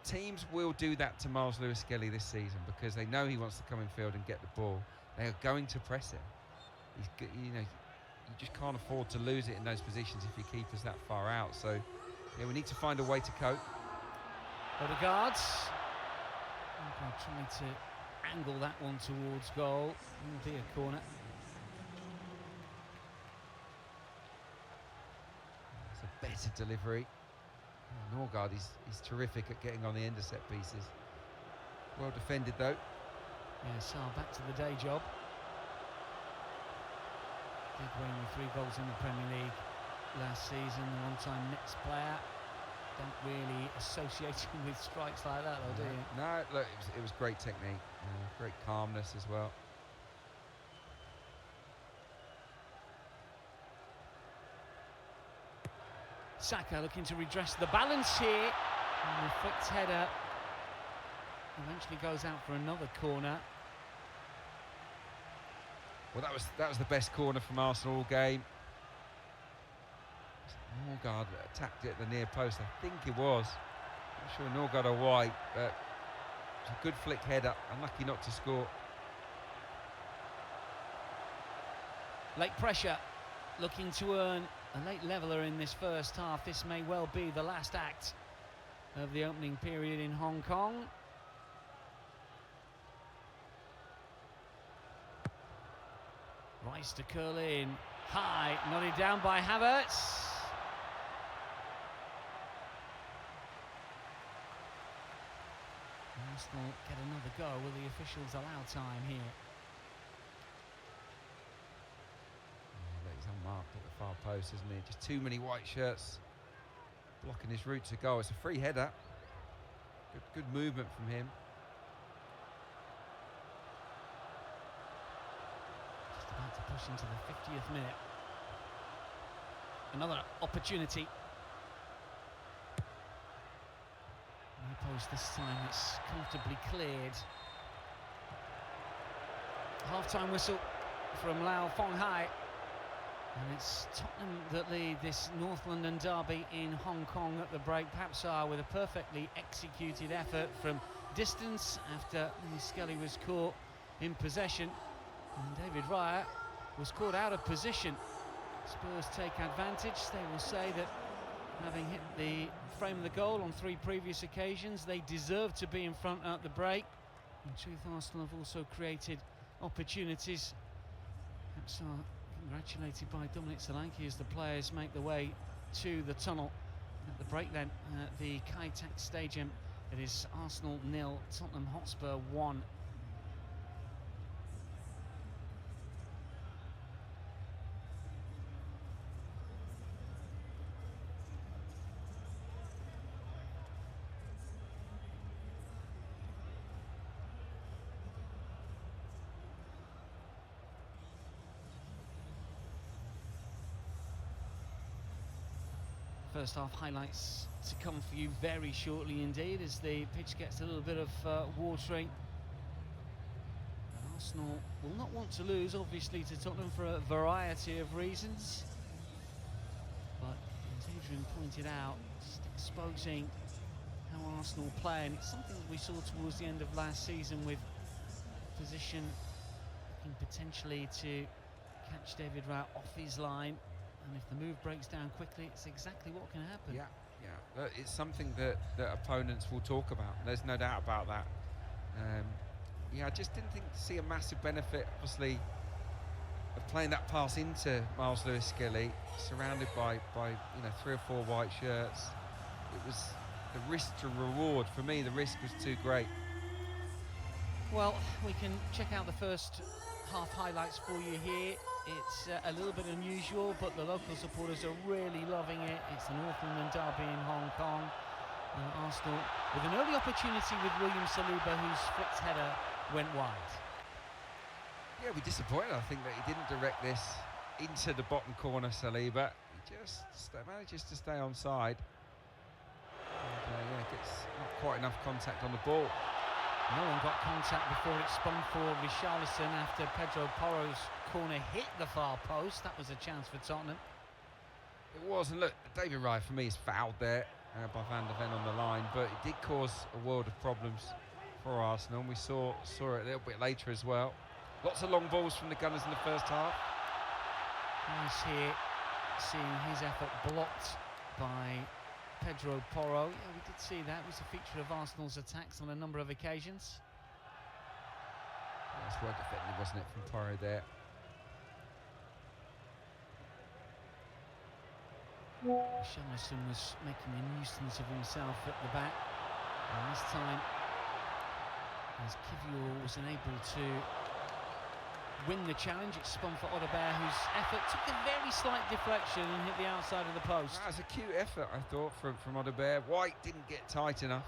Teams will do that to Miles Lewis-Skelly this season because they know he wants to come in field and get the ball. They are going to press him. You just can't afford to lose it in those positions if you keep us that far out. So, yeah, we need to find a way to cope. Odegaard trying to angle that one towards goal. It'll be a corner. It's a better delivery. Norgard is terrific at getting on the end of set pieces. Well defended though. Yeah, Sarr back to the day job. Did win with 3 goals in the Premier League last season. The one-time Nets player. Don't really associate him with strikes like that though, do you? No, look, it was great technique, great calmness as well. Saka looking to redress the balance here, and the flicked header eventually goes out for another corner. Well, that was the best corner from Arsenal all game. Norgard attacked it at the near post, I think it was. Not sure Norgard or White, but it's a good flick header, unlucky not to score. Late pressure, looking to earn a late leveller in this first half. This may well be the last act of the opening period in Hong Kong. Rice to curl in, high, nodded down by Havertz. Arsenal get another go. Will the officials allow time here? He's unmarked at the far post, isn't he? Just too many white shirts blocking his route to goal. It's a free header. Good movement from him. Just about to push into the 50th minute. Another opportunity. No post this time, it's comfortably cleared. Half-time whistle from Lau Fong-hai. And it's Tottenham that lead this North London derby in Hong Kong at the break. Papsar with a perfectly executed effort from distance after Skelly was caught in possession. And David Raya was caught out of position. Spurs take advantage. They will say that having hit the frame of the goal on 3 previous occasions, they deserve to be in front at the break. In truth, Arsenal have also created opportunities. Papsar congratulated by Dominic Solanke as the players make their way to the tunnel at the break then at the Kai Tak Stadium. It is Arsenal 0, Tottenham Hotspur 1. First half highlights to come for you very shortly indeed, as the pitch gets a little bit of watering. And Arsenal will not want to lose, obviously, to Tottenham for a variety of reasons. But as Adrian pointed out, just exposing how Arsenal play, and it's something that we saw towards the end of last season with position looking potentially to catch David Raya off his line. And if the move breaks down quickly, it's exactly what can happen. Yeah. It's something that opponents will talk about. There's no doubt about that. I just didn't see a massive benefit, obviously, of playing that pass into Miles Lewis-Skelly, surrounded by 3 or 4 white shirts. It was the risk to reward. For me, the risk was too great. Well, we can check out the first half highlights for you here. It's a little bit unusual, but the local supporters are really loving it. It's the North London derby in Hong Kong. Arsenal with an early opportunity with William Saliba, whose flicked header went wide. Yeah, we're disappointed, I think, that he didn't direct this into the bottom corner, Saliba. He just manages to stay onside. And, gets not quite enough contact on the ball. No one got contact before it spun for Richarlison after Pedro Porro's corner hit the far post. That was a chance for Tottenham. It was, and look, David Raya for me is fouled there by Van de Ven on the line, but it did cause a world of problems for Arsenal, and we saw it a little bit later as well. Lots of long balls from the Gunners in the first half. Nice here, seeing his effort blocked by Pedro Porro. Yeah, we did see that. It was a feature of Arsenal's attacks on a number of occasions. That's well defended, wasn't it, from Porro there? Richarlison was making a nuisance of himself at the back, and this time, as Kivior was unable to win the challenge, it spun for Odobert, whose effort took a very slight deflection and hit the outside of the post. That was a cute effort, I thought, from Odobert. White didn't get tight enough,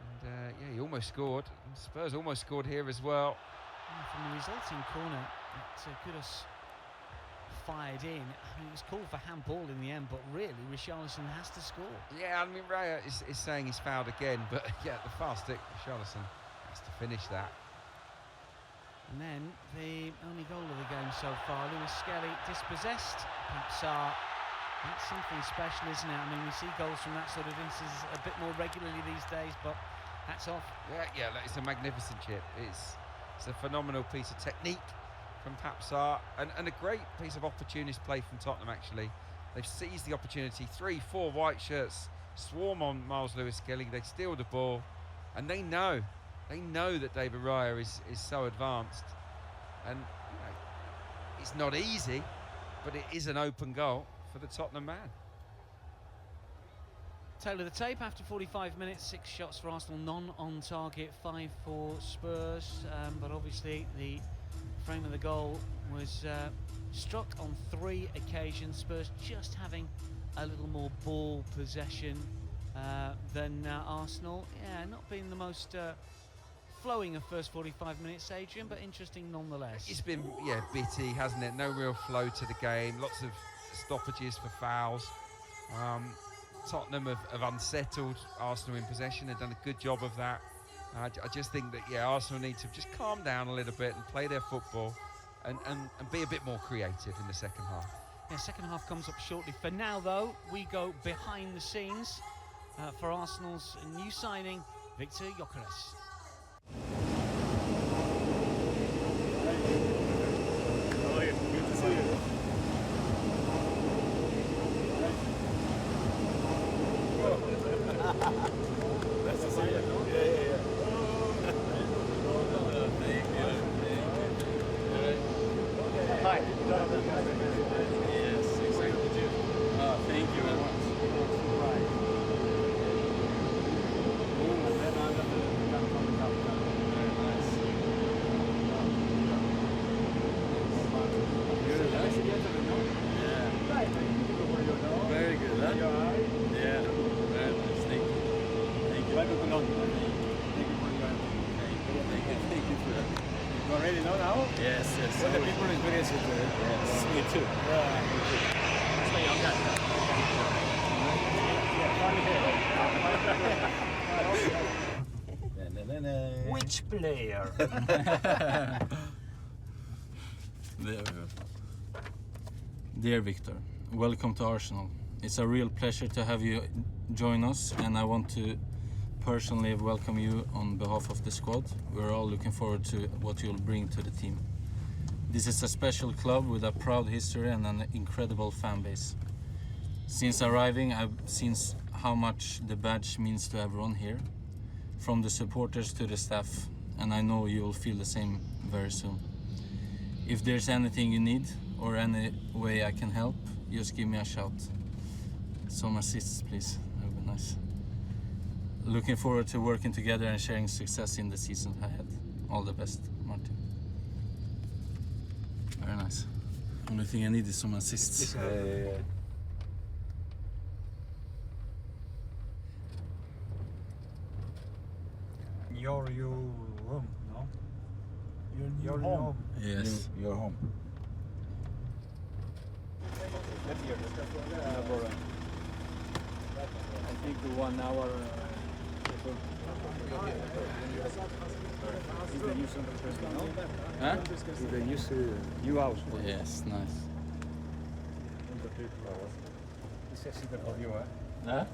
and yeah, he almost scored. And Spurs almost scored here as well. And from the resulting corner that Kudus fired in, I mean, it was called for handball in the end, but really Richarlison has to score. Yeah, I mean, Raya is saying he's fouled again, but yeah, the far stick, Richarlison has to finish that. And then the only goal of the game so far, Lewis Skelly dispossessed Papsar. That's something special, isn't it? I mean, we see goals from that sort of instance a bit more regularly these days, but hats off. Yeah, look, it's a magnificent chip. It's a phenomenal piece of technique from Papsar, and a great piece of opportunist play from Tottenham, actually. They've seized the opportunity. 3-4 white shirts swarm on Miles Lewis Skelly. They steal the ball, and they know that David Raya is so advanced, and you know, it's not easy, but it is an open goal for the Tottenham man. Tail of the tape after 45 minutes, 6 shots for Arsenal, none on target, 5 for Spurs, but obviously the frame of the goal was struck on 3 occasions. Spurs just having a little more ball possession than Arsenal. Yeah, not being the most flowing of first 45 minutes, Adrian, but interesting nonetheless. It's been, yeah, bitty, hasn't it? No real flow to the game, lots of stoppages for fouls. Tottenham have unsettled Arsenal in possession. They've done a good job of that. I just think that, yeah, Arsenal need to just calm down a little bit and play their football and be a bit more creative in the second half. Yeah, second half comes up shortly. For now, though, we go behind the scenes for Arsenal's new signing, Viktor Gyökeres. How are you? Good to see you. Nice to see you. Yeah. Hi. Yes, exactly. Thank you very much. Very good, huh? Yeah, very nice. Thank you. Thank you. Welcome to London. Thank you for your Thank you for that. You already know now? Yes. So the people experience it. Yes, me too. Yeah, me too. That's my young guy. Which player? Dear Victor, welcome to Arsenal. It's a real pleasure to have you join us, and I want to personally welcome you on behalf of the squad. We're all looking forward to what you'll bring to the team. This is a special club with a proud history and an incredible fan base. Since arriving, I've seen how much the badge means to everyone here, from the supporters to the staff, and I know you'll feel the same very soon. If there's anything you need or any way I can help, just give me a shout. Some assists, please. That would be nice. Looking forward to working together and sharing success in the season ahead. All the best, Martin. Very nice. Only thing I need is some assists. Your room, no? Your home. Yes. Your home. I think 1 hour Huh? The new house. Yes, nice. Huh?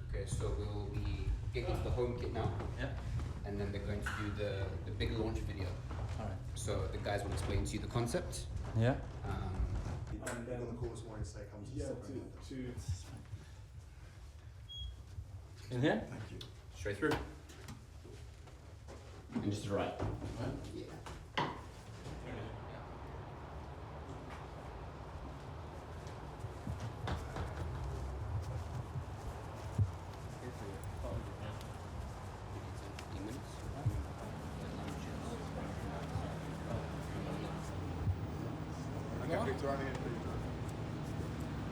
Okay, so we'll be getting the home kit now. Yeah. And then they're going to do the big launch video. All right. So the guys will explain to you the concept. Yeah. In here? Straight through. And just to the right. Yeah.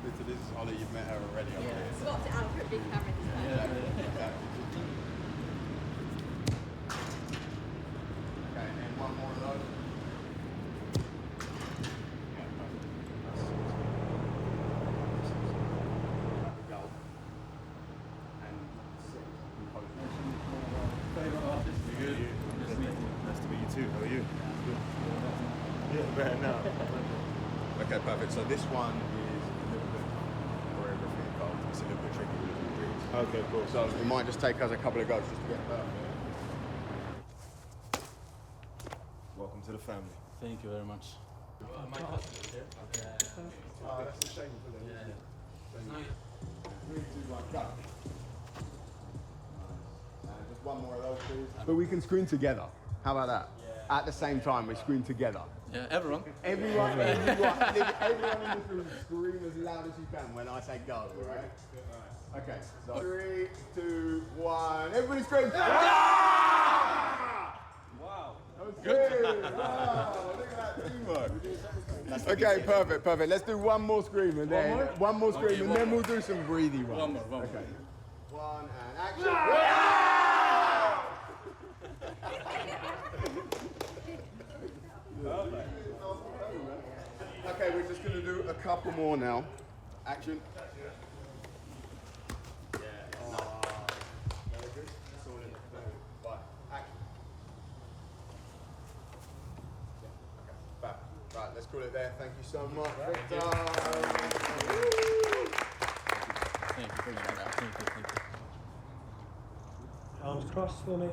Victor, this is Ollie, you've met her already. Yeah. Swapped it out for a big camera this time. Okay, and one more of those. Nice to meet you too. How are you? Yeah, better now. Okay, perfect. So this one is a little bit choreography involved. It's a little bit tricky with the degrees. Okay, cool. So it might just take us a couple of goes just to get perfect. Welcome to the family. Thank you very much. My cousin is here. Oh, that's a shame for them. Yeah. 3, 2, 1, go. Just one more of those, please. But we can screen together. How about that? Yeah. At the same time, we screen together. Yeah, everyone. Everyone in this room scream as loud as you can when I say go, alright? Okay, so 3, 2, 1, everybody scream! Wow! Okay, wow, look at that teamwork. Okay, perfect. Let's do one more scream and then one more scream and then we'll do some breathy ones. One more. Okay. 1 and action. Okay, we're just going to do a couple more now. Action. Right, let's call it there. Thank you so much, Victor. Thank you. Arms crossed for me.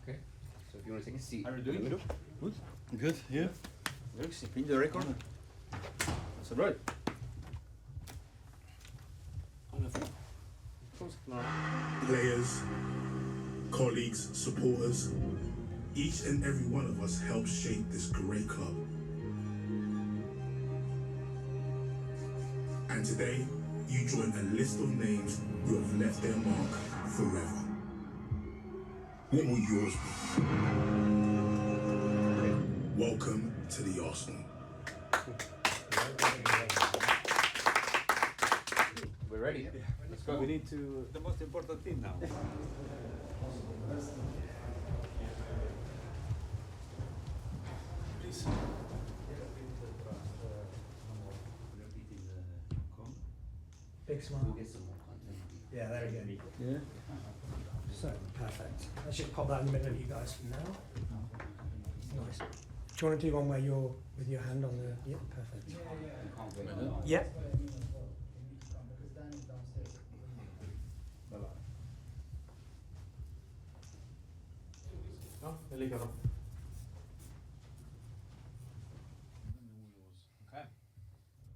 Okay. So if you want to take a seat. How are you doing? Good. Good. Yeah. Read the record. That's right. Players, colleagues, supporters, each and every one of us helped shape this great club. And today, you join a list of names who have left their mark forever. What will yours be? Welcome to the Arsenal. We're ready. Let's go. We need to. The most important thing now. Please. Big smile. We'll get some more content. Yeah, there we go. Yeah. So, perfect. Let's just pop that in the middle of you guys for now. Nice. Do you want to do one where you're with your hand on the... Yeah, perfect. Yeah. det är likadant. Okay.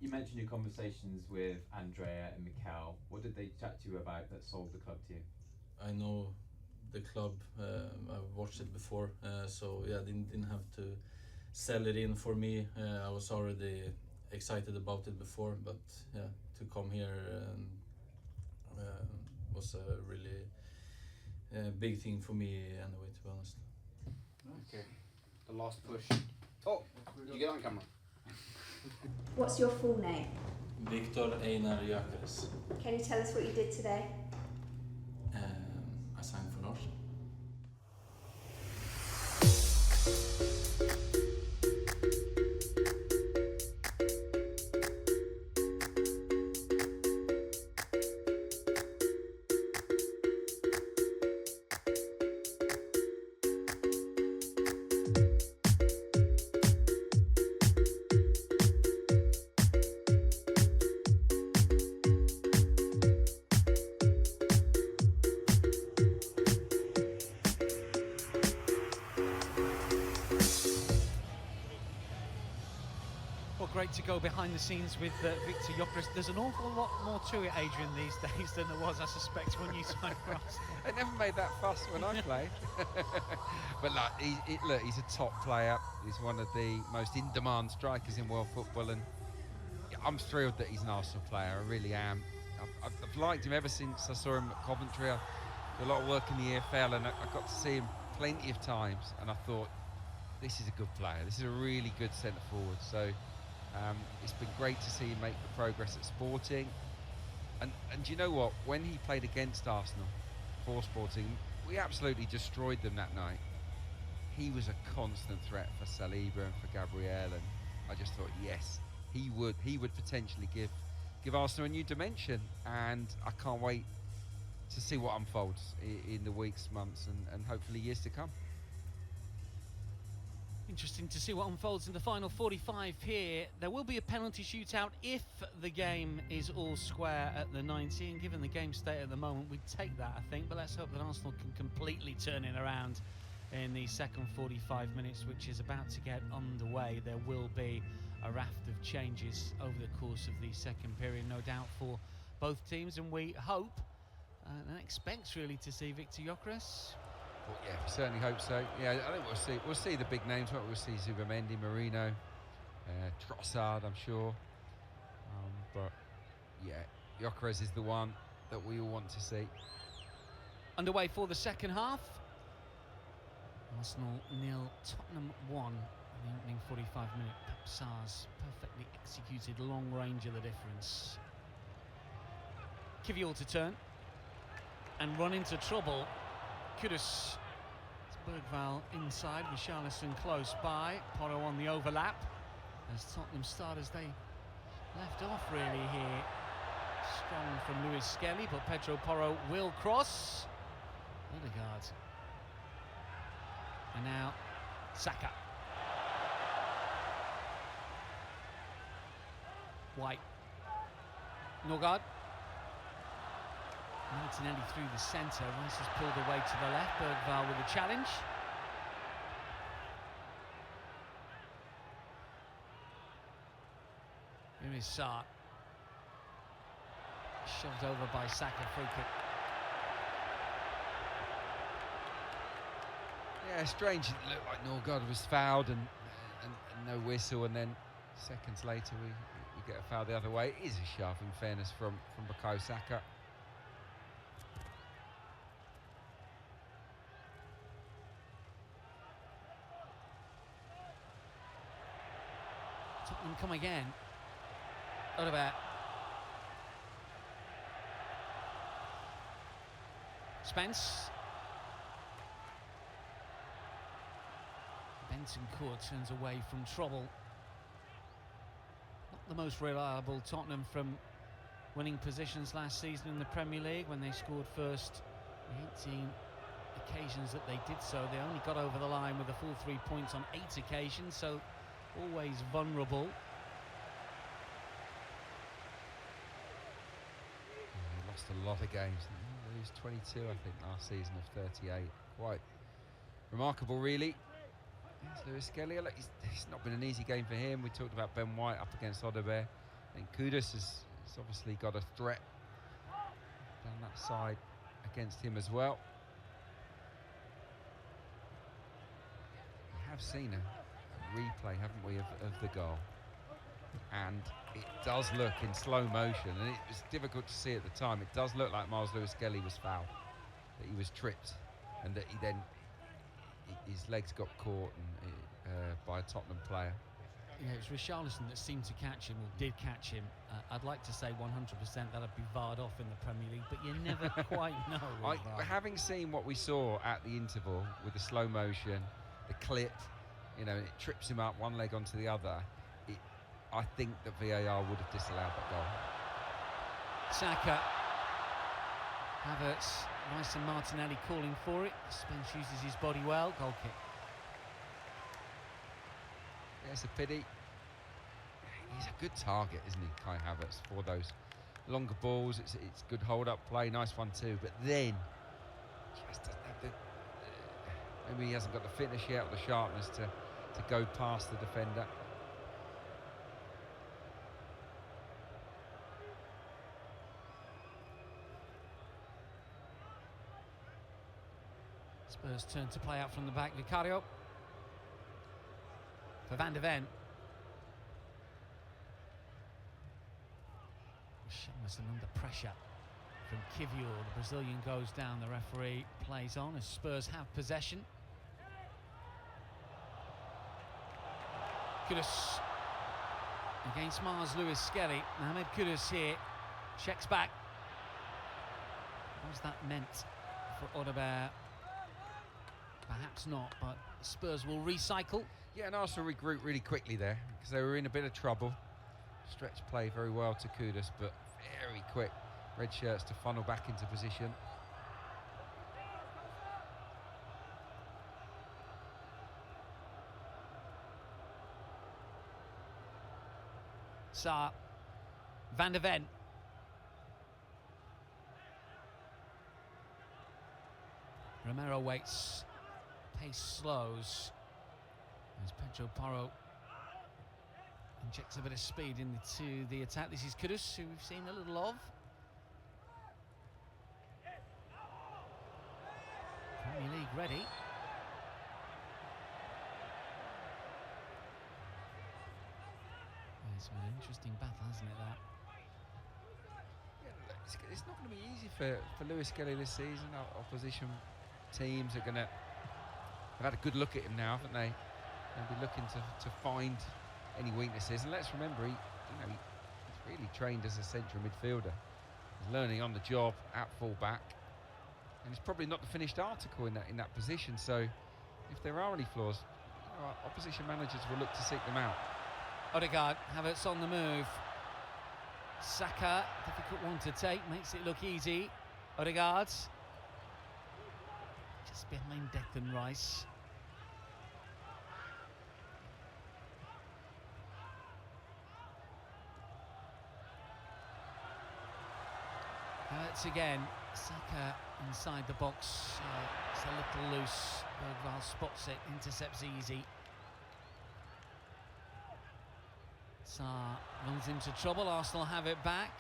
You mentioned your conversations with Andrea and Mikel. What did they chat to you about that sold the club to you? I know the club. I've watched it before, so yeah, didn't have to sell it in for me. I was already excited about it before, but yeah, to come here was a really big thing for me anyway, to be honest. Okay. The last push. Oh, did you get on camera? What's your full name? Viktor Einar Gyökeres. Can you tell us what you did today? I sang for Arsenal. Well, great to go behind the scenes with Viktor Gyökeres. There's an awful lot more to it, Adrian, these days than there was, I suspect, when you signed for us. They never made that fuss when I played. But look, he's a top player. He's one of the most in-demand strikers in world football, and I'm thrilled that he's an Arsenal player. I really am. I've liked him ever since I saw him at Coventry. I did a lot of work in the EFL, and I got to see him plenty of times, and I thought, this is a good player. This is a really good centre forward. So it's been great to see him make the progress at Sporting. And do you know what? When he played against Arsenal for Sporting, we absolutely destroyed them that night. He was a constant threat for Saliba and for Gabriel, and I just thought, yes, he would potentially give Arsenal a new dimension, and I can't wait to see what unfolds in the weeks, months, and hopefully years to come. Interesting to see what unfolds in the final 45 here. There will be a penalty shootout if the game is all square at the 90, and given the game state at the moment, we'd take that, I think. But let's hope that Arsenal can completely turn it around in the second 45 minutes, which is about to get underway. There will be a raft of changes over the course of the second period, no doubt, for both teams, and we hope and expect really to see Viktor Gyökeres. Well, yeah, we certainly hope so. Yeah, I think we'll see the big names. We'll see Zubimendi, Marino, Trossard, I'm sure. But yeah, Gyökeres is the one that we all want to see. Underway for the second half. Arsenal 0, Tottenham 1 in the opening 45 minute. Pep Sarr's perfectly executed long range of the difference. Kivior to turn and run into trouble. Kudus. It's Bergvall inside, Richarlison close by. Porro on the overlap as Tottenham start as they left off really here. Strong from Lewis Skelly, but Pedro Porro will cross. Odegaard. And now Saka. White. Norgard. Martinelli through the centre. Rice has pulled away to the left. Bergvall with a challenge. Here is Sarr. Shoved over by Saka, free kick. Yeah, strange. It looked like Norgard was fouled and no whistle, and then seconds later we get a foul the other way. It is a shove, in fairness, from Bukayo Saka. Tottenham come again. Odegaard. Spence. Bentancur turns away from trouble. Not the most reliable Tottenham from winning positions last season in the Premier League when they scored first. 18 occasions that they did so, they only got over the line with a full 3 points on 8 occasions, so always vulnerable. Lost a lot of games. He was 22, I think, last season of 38. remarkable, really. There's Lewis Skelly. Look, it's not been an easy game for him. We talked about Ben White up against Odobert. I think Kudus has obviously got a threat down that side against him as well. We have seen a replay, haven't we, of the goal? And it does look in slow motion, and it was difficult to see at the time. It does look like Myles Lewis Skelly was fouled, that he was tripped, and that he then his legs got caught by a Tottenham player. Yeah, it was Richarlison that seemed to catch him, or did catch him. I'd like to say 100% that'd be VAR'd off in the Premier League, but you never quite know. Having seen what we saw at the interval with the slow motion, the clip, it trips him up one leg onto the other. I think that VAR would have disallowed that goal. Saka, Havertz, Rice and Martinelli calling for it. Spence uses his body well. Goal kick. Yeah, it's a pity. He's a good target, isn't he, Kai Havertz, for those longer balls. It's good hold-up play, nice one too. But then, just doesn't have the... maybe he hasn't got the fitness yet or the sharpness to go past the defender. Spurs turn to play out from the back. Vicario for Van de Ven. Shameless and under pressure from Kivior. The Brazilian goes down. The referee plays on as Spurs have possession. Kudus against Myles Lewis Skelly. Mohamed Kudus here checks back. What was that meant for Odobert? Perhaps not, but Spurs will recycle. Yeah, and Arsenal regroup really quickly there because they were in a bit of trouble. Stretch play very well to Kudus, but very quick red shirts to funnel back into position. Sarr, Van de Ven. Romero waits. Pace slows as Pedro Porro injects a bit of speed into the attack. This is Kudus, who we've seen a little of. Premier League ready. It's been an interesting battle, hasn't it, that? Yeah, it's not going to be easy for Lewis Skelly this season. Our opposition teams are going to... They've had a good look at him now, haven't they? They'll be looking to find any weaknesses. And let's remember, he's really trained as a central midfielder. He's learning on the job at full-back. And he's probably not the finished article in that position. So if there are any flaws, opposition managers will look to seek them out. Odegaard, Havertz on the move. Saka, difficult one to take, makes it look easy. Odegaard. Just behind Declan Rice. Havertz again. Saka inside the box. It's a little loose. Bergvall spots it, intercepts easy. Sarr runs into trouble. Arsenal have it back.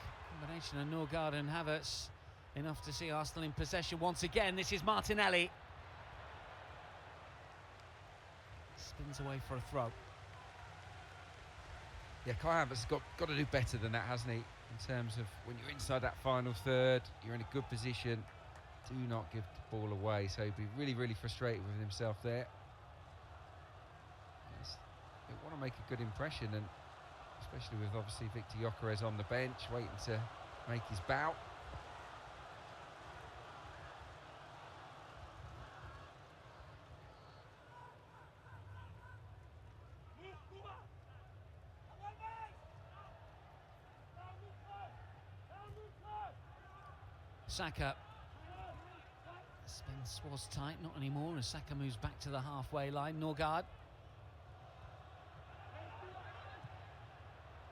Combination of Norgard and Havertz. Enough to see Arsenal in possession once again. This is Martinelli. Spins away for a throw. Yeah, Kai Havertz has got to do better than that, hasn't he? In terms of when you're inside that final third, you're in a good position. Do not give the ball away. So he'd be really, really frustrated with himself there. Yes, they want to make a good impression, and especially with obviously Victor Gyökeres on the bench, waiting to make his bow. Saka. Spence was tight, not anymore, as Saka moves back to the halfway line. Norgard.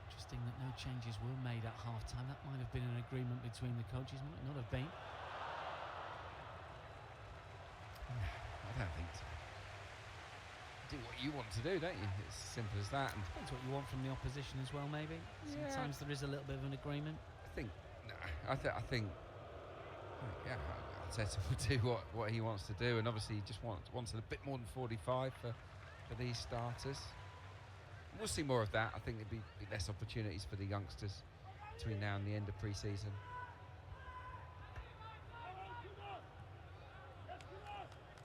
Interesting that no changes were made at half-time. That might have been an agreement between the coaches, might not have been. I don't think so. you want to do, don't you? It's as simple as that. And Depends what you want from the opposition as well, maybe. Sometimes there is a little bit of an agreement. I think yeah, Arteta will do what he wants to do, and obviously he just wants a bit more than 45 for these starters. We'll see more of that. I think there'll be less opportunities for the youngsters between now and the end of pre-season.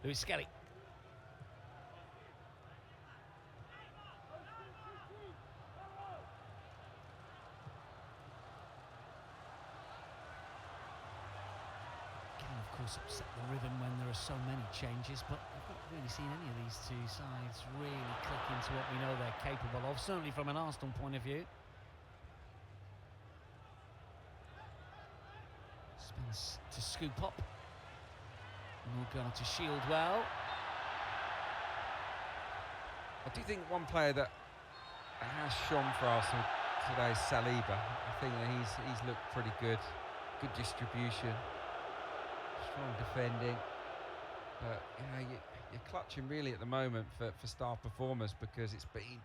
Lewis Skelly. Can of course upset the rhythm when there are so many changes, but I've not really seen any of these two sides really click into what we know they're capable of, certainly from an Arsenal point of view. Spence to scoop up. Norgard to shield well. I do think one player that has shone for Arsenal today is Saliba. I think that he's looked pretty good. Good distribution, strong defending. But you're clutching really at the moment for star performers, because it's been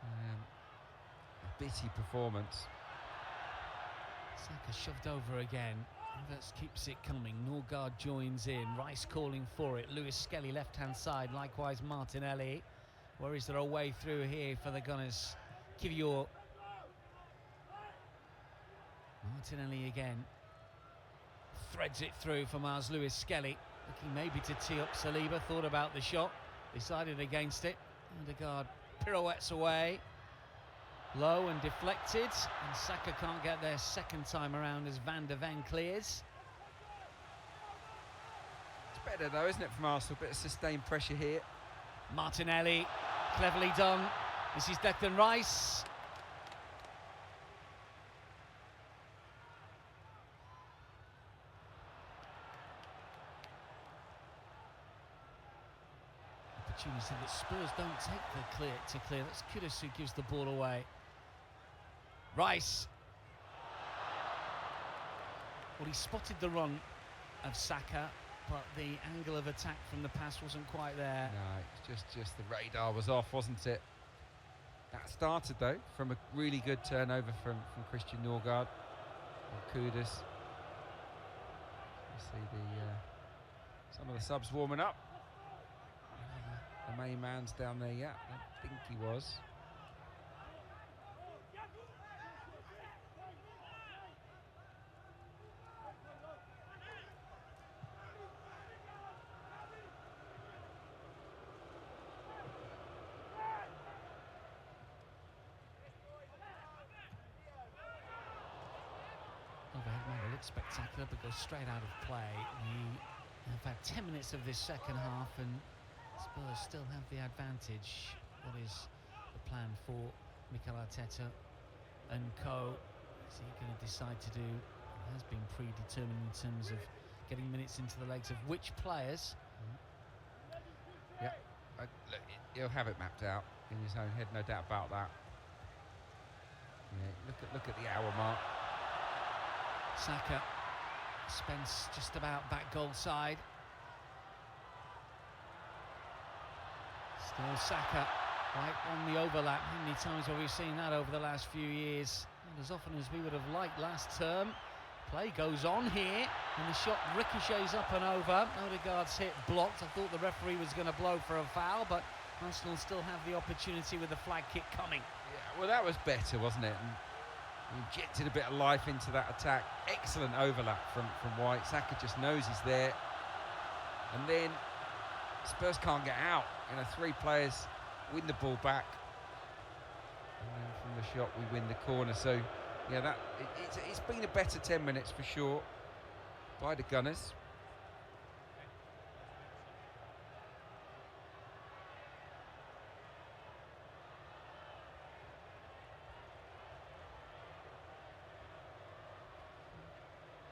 a bitty performance. Saka shoved over again. Havertz keeps it coming. Norgard joins in. Rice calling for it. Lewis Skelly left-hand side. Likewise Martinelli. Where is there a way through here for the Gunners? Kivior. Martinelli again. Threads it through for Miles Lewis Skelly. Looking maybe to tee up Saliba. Thought about the shot. Decided against it. Odegaard pirouettes away. Low and deflected, and Saka can't get there second time around as Van de Ven clears. It's better though, isn't it, from Arsenal? Bit of sustained pressure here. Martinelli, cleverly done. This is Declan Rice. Opportunity that Spurs don't take the clear. That's Kudus who gives the ball away. Rice. Well, he spotted the run of Saka, but the angle of attack from the pass wasn't quite there. No, it's just the radar was off, wasn't it? That started though from a really good turnover from Christian Norgard or Kudus. You see some of the subs warming up. The main man's down there yet. I think he was. Overhead man looks spectacular, but goes straight out of play. We have had 10 minutes of this second half, and Spurs still have the advantage. What is the plan for Mikel Arteta and co? Is he going to decide to do? It has been predetermined in terms of getting minutes into the legs of which players. Yeah, look, he'll have it mapped out in his own head, no doubt about that. Yeah, look at the hour mark. Saka, Spence just about back goal side. Still Saka, right on the overlap. How many times have we seen that over the last few years? Not as often as we would have liked last term. Play goes on here, and the shot ricochets up and over. Odegaard's hit blocked. I thought the referee was going to blow for a foul, but Arsenal still have the opportunity with the flag kick coming. Yeah, well, that was better, wasn't it? And he injected a bit of life into that attack. Excellent overlap from White. Saka just knows he's there. And then Spurs can't get out. You know, three players win the ball back. And then from the shot, we win the corner. So, yeah, it's been a better 10 minutes for sure by the Gunners.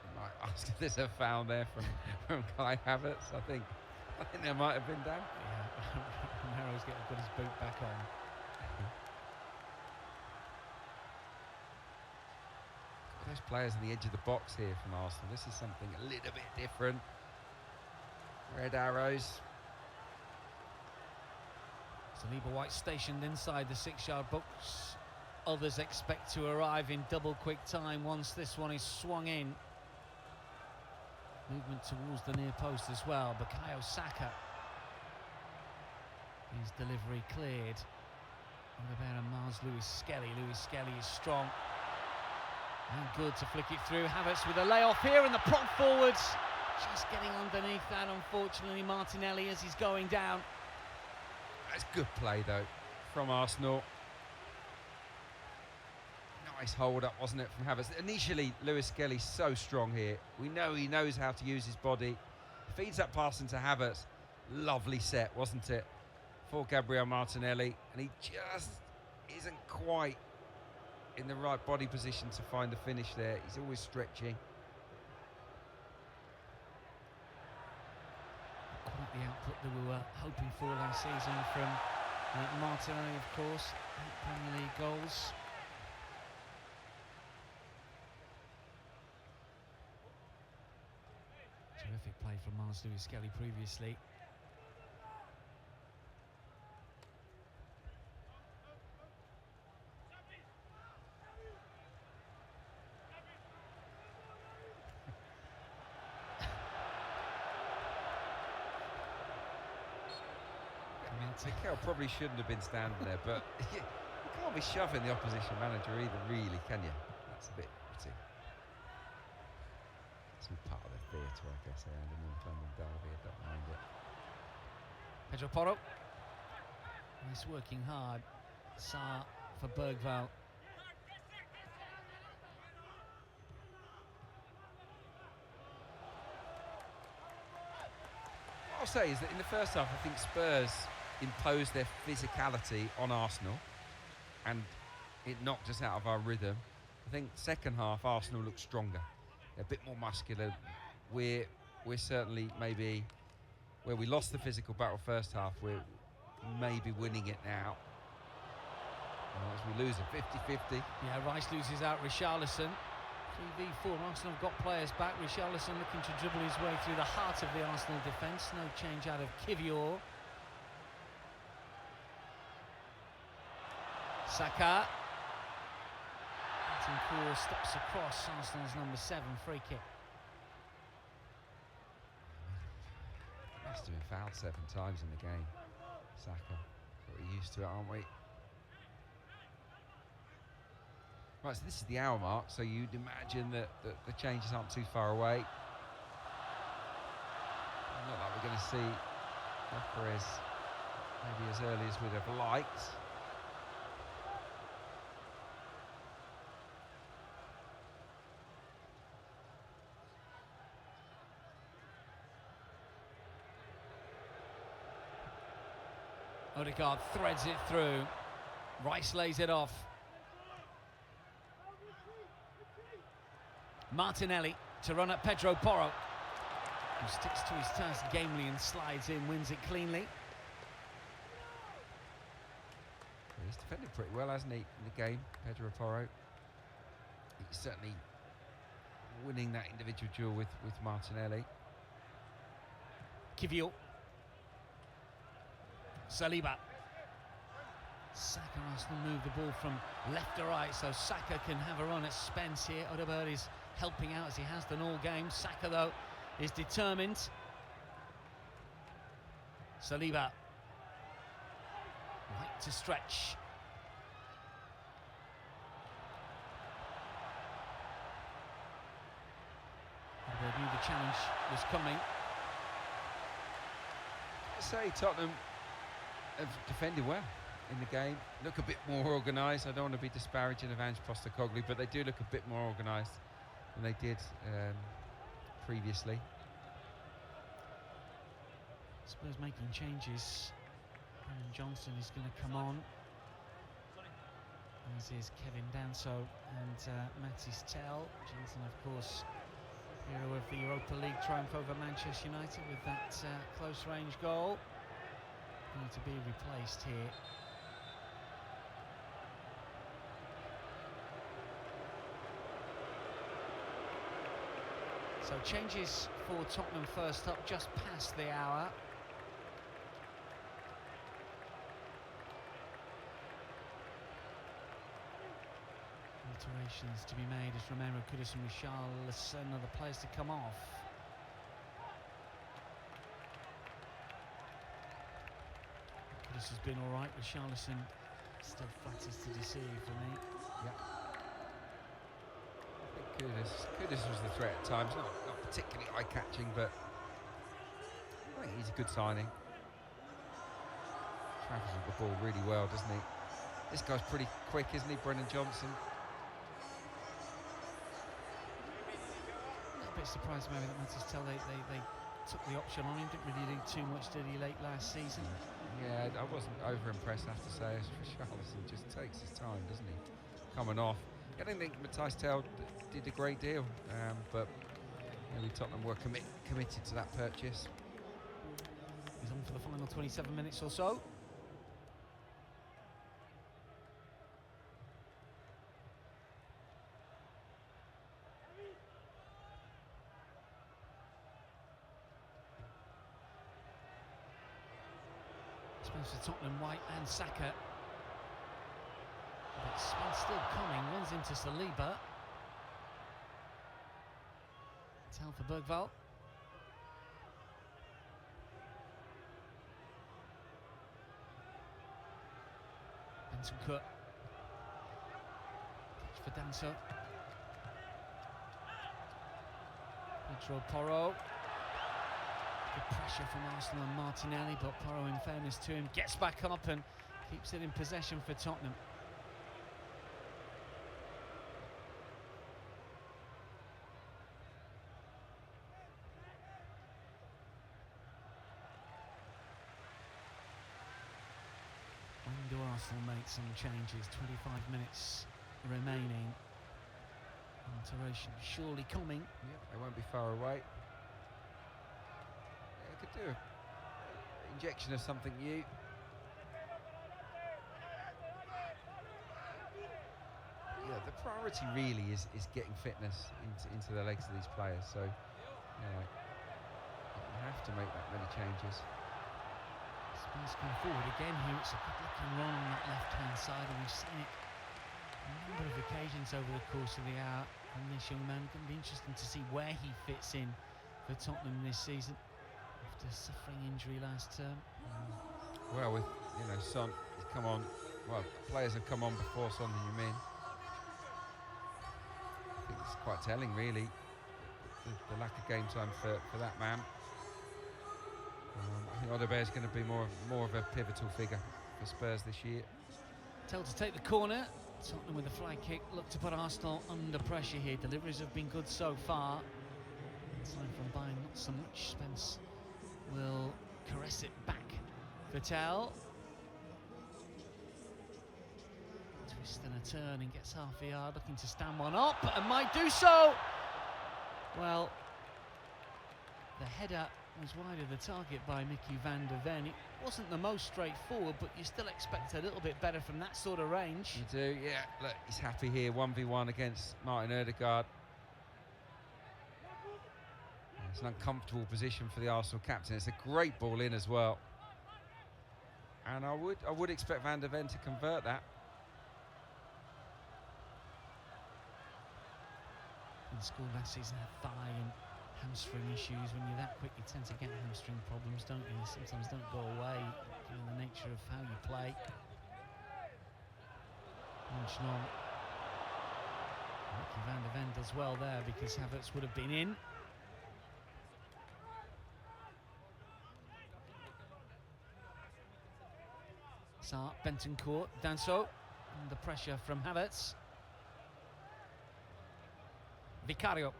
I might ask if there's a foul there from Kai Havertz. I think there might have been, Dan. Yeah, Romero's got his boot back on. Those players on the edge of the box here from Arsenal. This is something a little bit different. Red arrows. Saliba White stationed inside the 6-yard box. Others expect to arrive in double quick time once this one is swung in. Movement towards the near post as well. Bukayo Saka. His delivery cleared. Oliveira Mars, Lewis Skelly. Lewis Skelly is strong and good to flick it through. Havertz with a layoff here and the prompt forwards. Just getting underneath that, unfortunately, Martinelli as he's going down. That's good play though from Arsenal. Nice hold up, wasn't it, from Havertz? Initially, Lewis Skelly's so strong here. We know he knows how to use his body. Feeds that pass into Havertz. Lovely set, wasn't it, for Gabriel Martinelli? And he just isn't quite in the right body position to find the finish there. He's always stretching. Quite the output that we were hoping for last season from Martinelli, of course. 8 Premier League goals. Terrific play from Mars Lewis Skelly previously. Mikel probably shouldn't have been standing there, but you can't be shoving the opposition manager either, really, can you? That's a bit pretty. It's all part of the theatre, I guess, around the North London derby. I don't mind it. Pedro Porro. Nice working hard. Sarr for Bergvall. What I'll say is that in the first half, I think Spurs imposed their physicality on Arsenal and it knocked us out of our rhythm. I think second half Arsenal looked stronger. They're a bit more muscular. We're certainly maybe where we lost the physical battle first half, we're maybe winning it now. As we lose it 50-50. Yeah, Rice loses out Richarlison. 3v4, Arsenal have got players back. Richarlison looking to dribble his way through the heart of the Arsenal defence. No change out of Kivior. Saka. Bentancur steps across Arsenal's number 7 free kick. Must have been fouled 7 times in the game. Saka. We're used to it, aren't we? Right, so this is the hour mark, so you'd imagine that the changes aren't too far away. Not like we're going to see Perez maybe as early as we'd have liked. Odegaard threads it through. Rice lays it off. Martinelli to run at Pedro Porro, who sticks to his task gamely and slides in, wins it cleanly. He's defended pretty well, hasn't he, in the game, Pedro Porro? He's certainly winning that individual duel with Martinelli. Kivior. Saliba. Saka has to move the ball from left to right, so Saka can have a run at Spence here. Odegaard is helping out as he has done all game. Saka, though, is determined. Saliba. Right to stretch. Odegaard knew the challenge was coming. I say Tottenham have defended well in the game, look a bit more organised. I don't want to be disparaging of Ange Postecoglou, but they do look a bit more organised than they did previously. Spurs making changes. Aaron Johnson is going to come on, as is Kevin Danso and Matis Tel. Johnson, of course, hero of the Europa League triumph over Manchester United with that close range goal. Going to be replaced here. So changes for Tottenham first up, just past the hour. Alterations to be made as Romero Kudus and Richarlison are the players to come off. Kudus has been all right. Richarlison still flatters to deceive for me. Yeah. Kudus was the threat at times, not particularly eye-catching, but I think he's a good signing. Travels with the ball really well, doesn't he? This guy's pretty quick, isn't he, Brennan Johnson? A bit surprised maybe that Matis Tel, they took the option on him, didn't really do too much, did he, late last season? Yeah, I wasn't over-impressed, I have to say, as Richarlison just takes his time, doesn't he? Coming off. I don't think Matis Tel did a great deal, but maybe Tottenham were committed to that purchase. He's on for the final 27 minutes or so. Spencer Tottenham, White and Saka. But Spence still coming, runs into Saliba. Tel for Bergvall. Benson Cut. Catch for Danso. Pedro Porro. Good pressure from Arsenal and Martinelli, but Porro, in fairness to him, gets back up and keeps it in possession for Tottenham. When do Arsenal make some changes? 25 minutes remaining. Alteration surely coming. Yep, they won't be far away. Could do an injection of something new. Yeah, the priority really is getting fitness into the legs of these players. So, you have to make that many changes. Spurs come forward again here. It's a good-looking run on that left-hand side, and we've seen it a number of occasions over the course of the hour. And this young man, going to be interesting to see where he fits in for Tottenham this season. After suffering injury last term. Well, with Son, he's come on. Well, players have come on before Son and Heung-min. I think it's quite telling, really, the lack of game time for that man. I think Odegaard is going to be more of a pivotal figure for Spurs this year. Tel to take the corner. Tottenham with a flag kick. Look to put Arsenal under pressure here. Deliveries have been good so far. Inside from Bayern, not so much. Spence will caress it back for Tel. Twist and a turn and gets half a yard, looking to stand one up and might do so. Well, the header was wide of the target by Mickey van der Ven. It wasn't the most straightforward, but you still expect a little bit better from that sort of range. You do, yeah. Look, he's happy here, 1v1 against Martin Odegaard. It's an uncomfortable position for the Arsenal captain. It's a great ball in as well. And I would expect Van der Ven to convert that. In school last season had thigh and hamstring issues. When you're that quick, you tend to get hamstring problems, don't you? They sometimes don't go away, given the nature of how you play. Mickey van der Ven does well there because Havertz would have been in. Sarr, Bentancur, Danso, under pressure from Havertz. Vicario.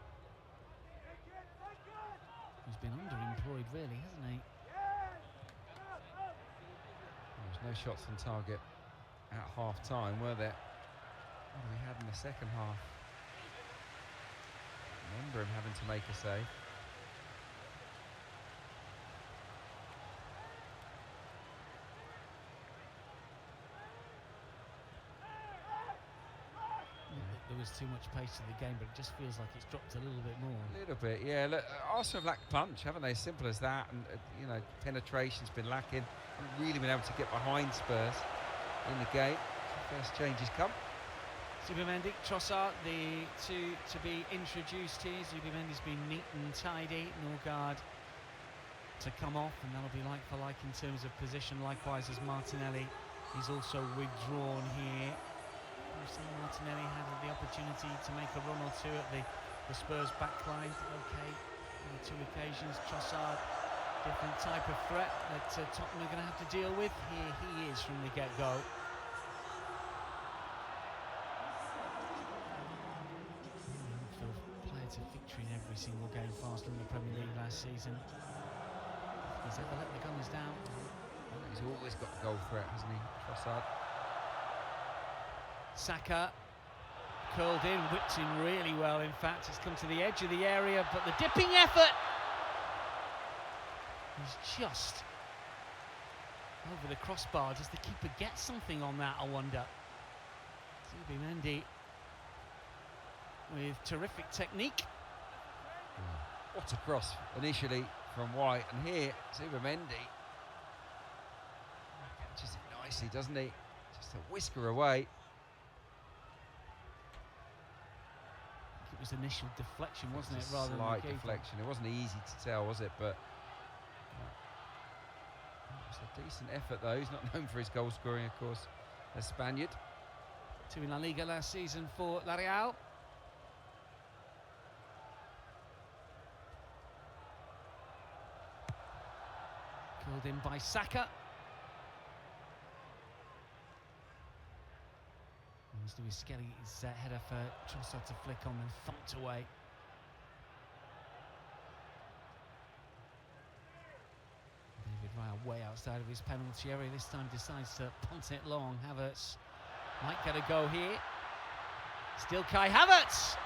He's been underemployed, really, hasn't he? There's no shots on target at half-time, were there? What have we had in the second half? I remember him having to make a save. There was too much pace to the game, but it just feels like it's dropped a little bit more. A little bit, yeah. Look, Arsenal have lacked punch, haven't they? Simple as that. And penetration's been lacking. Haven't really been able to get behind Spurs in the game. First changes come. Zubimendi, Trossard, the two to be introduced here. Zubimendi's been neat and tidy. Norgard to come off, and that'll be like for like in terms of position. Likewise as Martinelli, he's also withdrawn here. Martinelli had the opportunity to make a run or two at the Spurs backline. Okay, on 2 occasions. Trossard, different type of threat that Tottenham are going to have to deal with. Here he is from the get-go. Player to victory in every single game for Arsenal in the Premier League last season. He's ever let the Gunners down? He's always got a goal threat, hasn't he, Trossard? Saka curled in, whipped in really well. In fact, it's come to the edge of the area, but the dipping effort is just over the crossbar. Does the keeper get something on that, I wonder? Zubimendi with terrific technique. What a cross initially from White, and here Zubimendi catches it nicely, doesn't he? Just a whisker away. It was initial deflection, wasn't it? Rather than slight deflection. It wasn't easy to tell, was it? But it was a decent effort, though. He's not known for his goal scoring, of course, a Spaniard. 2 in La Liga last season for La Real. Called in by Saka. Luis Skelly's header for Trossard to flick on and thumped away. David Raya way outside of his penalty area. This time decides to punt it long. Havertz might get a go here. Still Kai Havertz.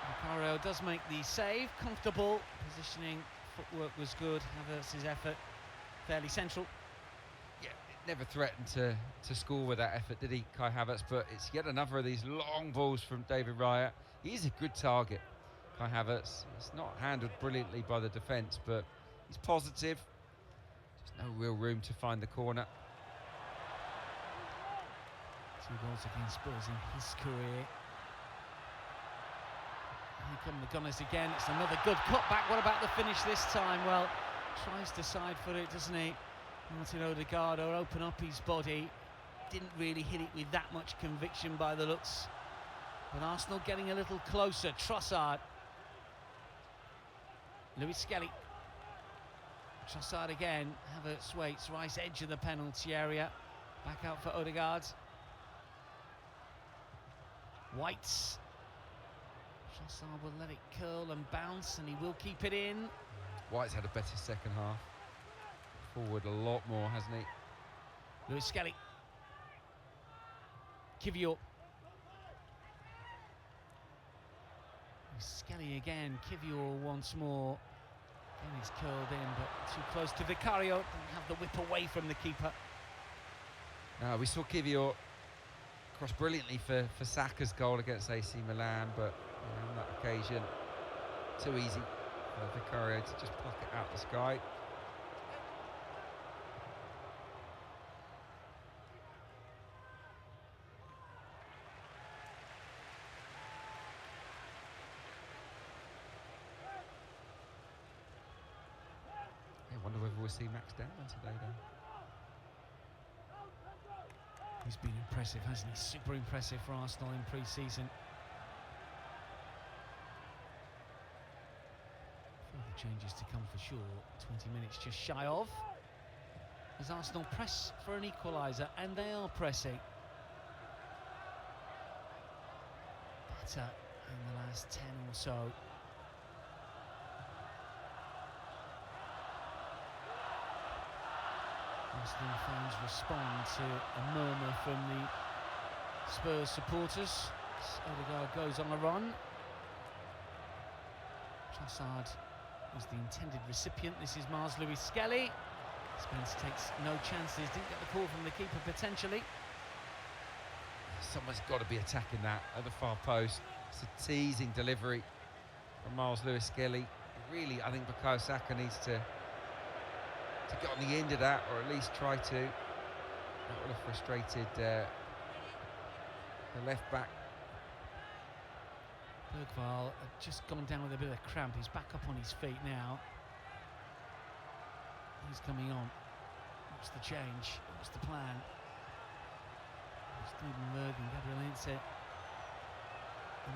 Macario does make the save. Comfortable positioning. Footwork was good. Havertz's effort fairly central. Never threatened to score with that effort, did he, Kai Havertz? But it's yet another of these long balls from David Raya. He's a good target, Kai Havertz. It's not handled brilliantly by the defence, but he's positive. Just no real room to find the corner. 2 goals against Spurs in his career. Here come the Gunners again. It's another good cutback. What about the finish this time? Well, tries to side foot it, doesn't he? Martin Odegaard or open up his body. Didn't really hit it with that much conviction by the looks. But Arsenal getting a little closer. Trossard. Luis Skelly. Trossard again. Havertz waits. Right edge of the penalty area. Back out for Odegaard. White. Trossard will let it curl and bounce, and he will keep it in. White's had a better second half. Forward a lot more, hasn't he? Luis Skelly. Kivior. Skelly again. Kivior once more. And he's curled in, but too close to Vicario. Didn't have the whip away from the keeper. We saw Kivior cross brilliantly for Saka's goal against AC Milan, but on that occasion, too easy for Vicario to just pluck it out the sky. I wonder whether we'll see Max Denman today, though. He's been impressive, hasn't he? Super impressive for Arsenal in pre-season. Further changes to come for sure. 20 minutes just shy of. As Arsenal press for an equaliser, and they are pressing. Better in the last 10 or so. Arsenal fans respond to a murmur from the Spurs supporters. Odegaard goes on a run. Trossard was the intended recipient. This is Mars Luis Skelly. Spence takes no chances. Didn't get the call from the keeper potentially. Someone's got to be attacking that at the far post. It's a teasing delivery from Miles Lewis Skelly. Really, I think Bukayo Saka needs to get on the end of that, or at least try to. That would have frustrated the left back. Bergvall had just gone down with a bit of cramp. He's back up on his feet now. He's coming on. What's the change? What's the plan? Steven Berg and Gabriel Heinze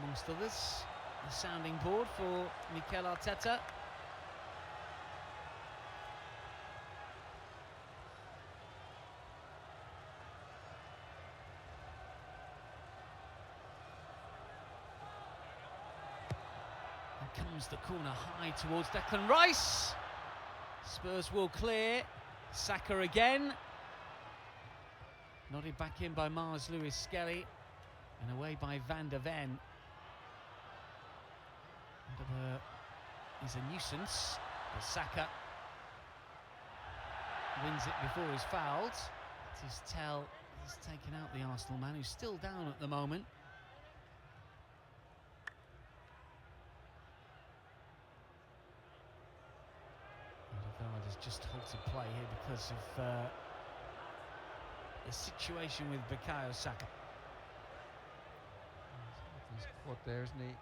amongst others. The sounding board for Mikel Arteta. Here comes the corner high towards Declan Rice. Spurs will clear. Saka again. Nodded back in by Mars Lewis Skelly and away by Van der Ven. Is a nuisance, but Saka wins it before he's fouled. It is Tell has taken out the Arsenal man, who's still down at the moment. Odegaard has just halted play here because of the situation with Bukayo Saka. He's quad there, isn't he?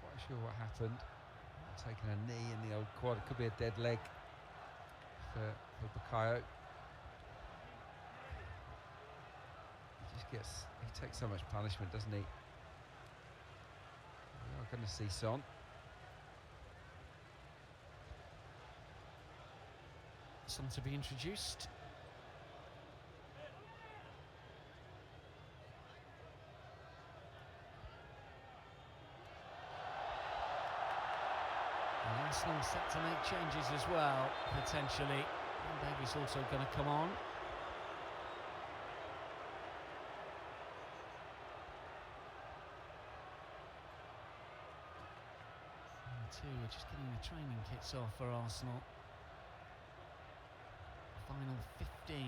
Quite sure what happened. Taking a knee in the old quad. It could be a dead leg for Bukayo. He takes so much punishment, doesn't he? We are going to see Son. Son to be introduced. And Arsenal set to make changes as well, potentially. And Davies also going to come on. We're just getting the training kits off for Arsenal. Final 15.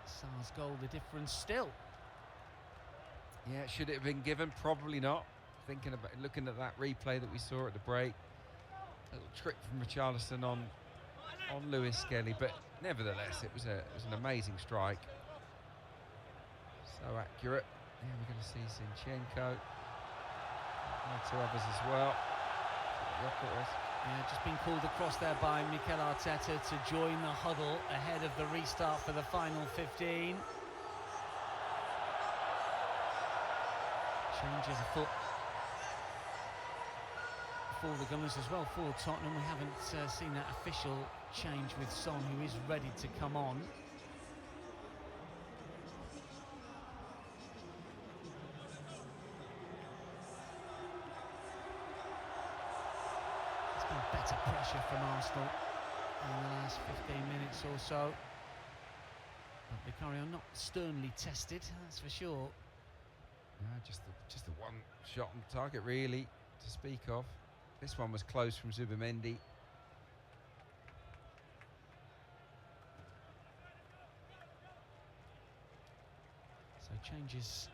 Sarr's goal, the difference still. Yeah, should it have been given? Probably not. Looking at that replay that we saw at the break, a little trick from Richarlison on Lewis Skelly, but nevertheless, it was an amazing strike. So accurate. Yeah, we're going to see Zinchenko. And two others as well. Yeah, just been called across there by Mikel Arteta to join the huddle ahead of the restart for the final 15. Changes afoot for the Gunners as well. For Tottenham, we haven't seen that official change with Son, who is ready to come on. Better pressure from Arsenal in the last 15 minutes or so. But Vicario not sternly tested, that's for sure. Just the one shot on target, really, to speak of. This one was close from Zubimendi. So changes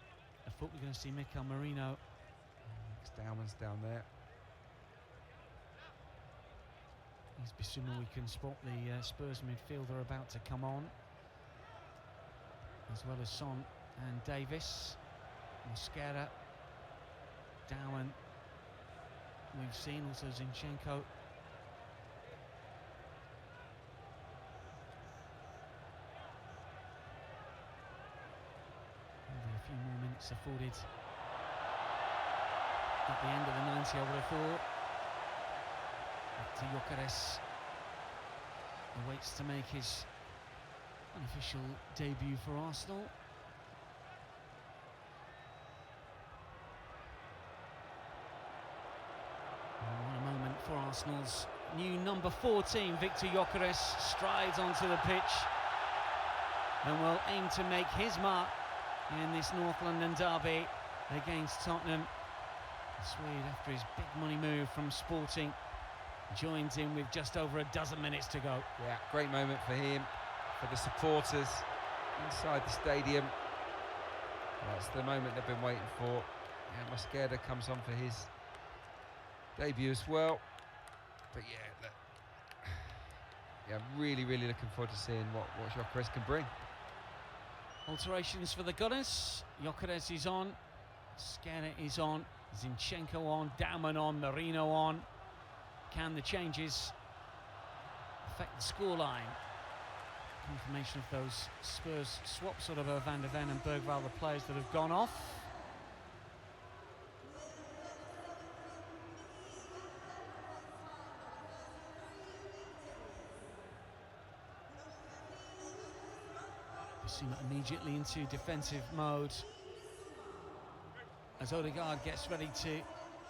afoot. We're going to see Mikel Merino. Downman's down there. He's Bissouma. We can spot the Spurs midfielder about to come on, as well as Son and Davis. Mosquera, Dowen, we've seen, also Zinchenko. Maybe a few more minutes afforded at the end of the 90, I would have thought. Gyökeres awaits to make his unofficial debut for Arsenal. And what a moment for Arsenal's new number 14, Viktor Gyökeres, strides onto the pitch and will aim to make his mark in this North London derby against Tottenham. The Swede, after his big money move from Sporting, joins in with just over a dozen minutes to go. Yeah, great moment for him, for the supporters inside the stadium. That's the moment they've been waiting for. Yeah, Mosquera comes on for his debut as well. But yeah, yeah, really looking forward to seeing what Gyökeres can bring. Alterations for the Gunners. Gyökeres is on, Skera is on, Zinchenko on, Dauman on, Merino on. Can the changes affect the scoreline? Confirmation of those Spurs swaps, sort of Van der Ven and Bergwijn, the players that have gone off. Bissouma immediately into defensive mode as Odegaard gets ready to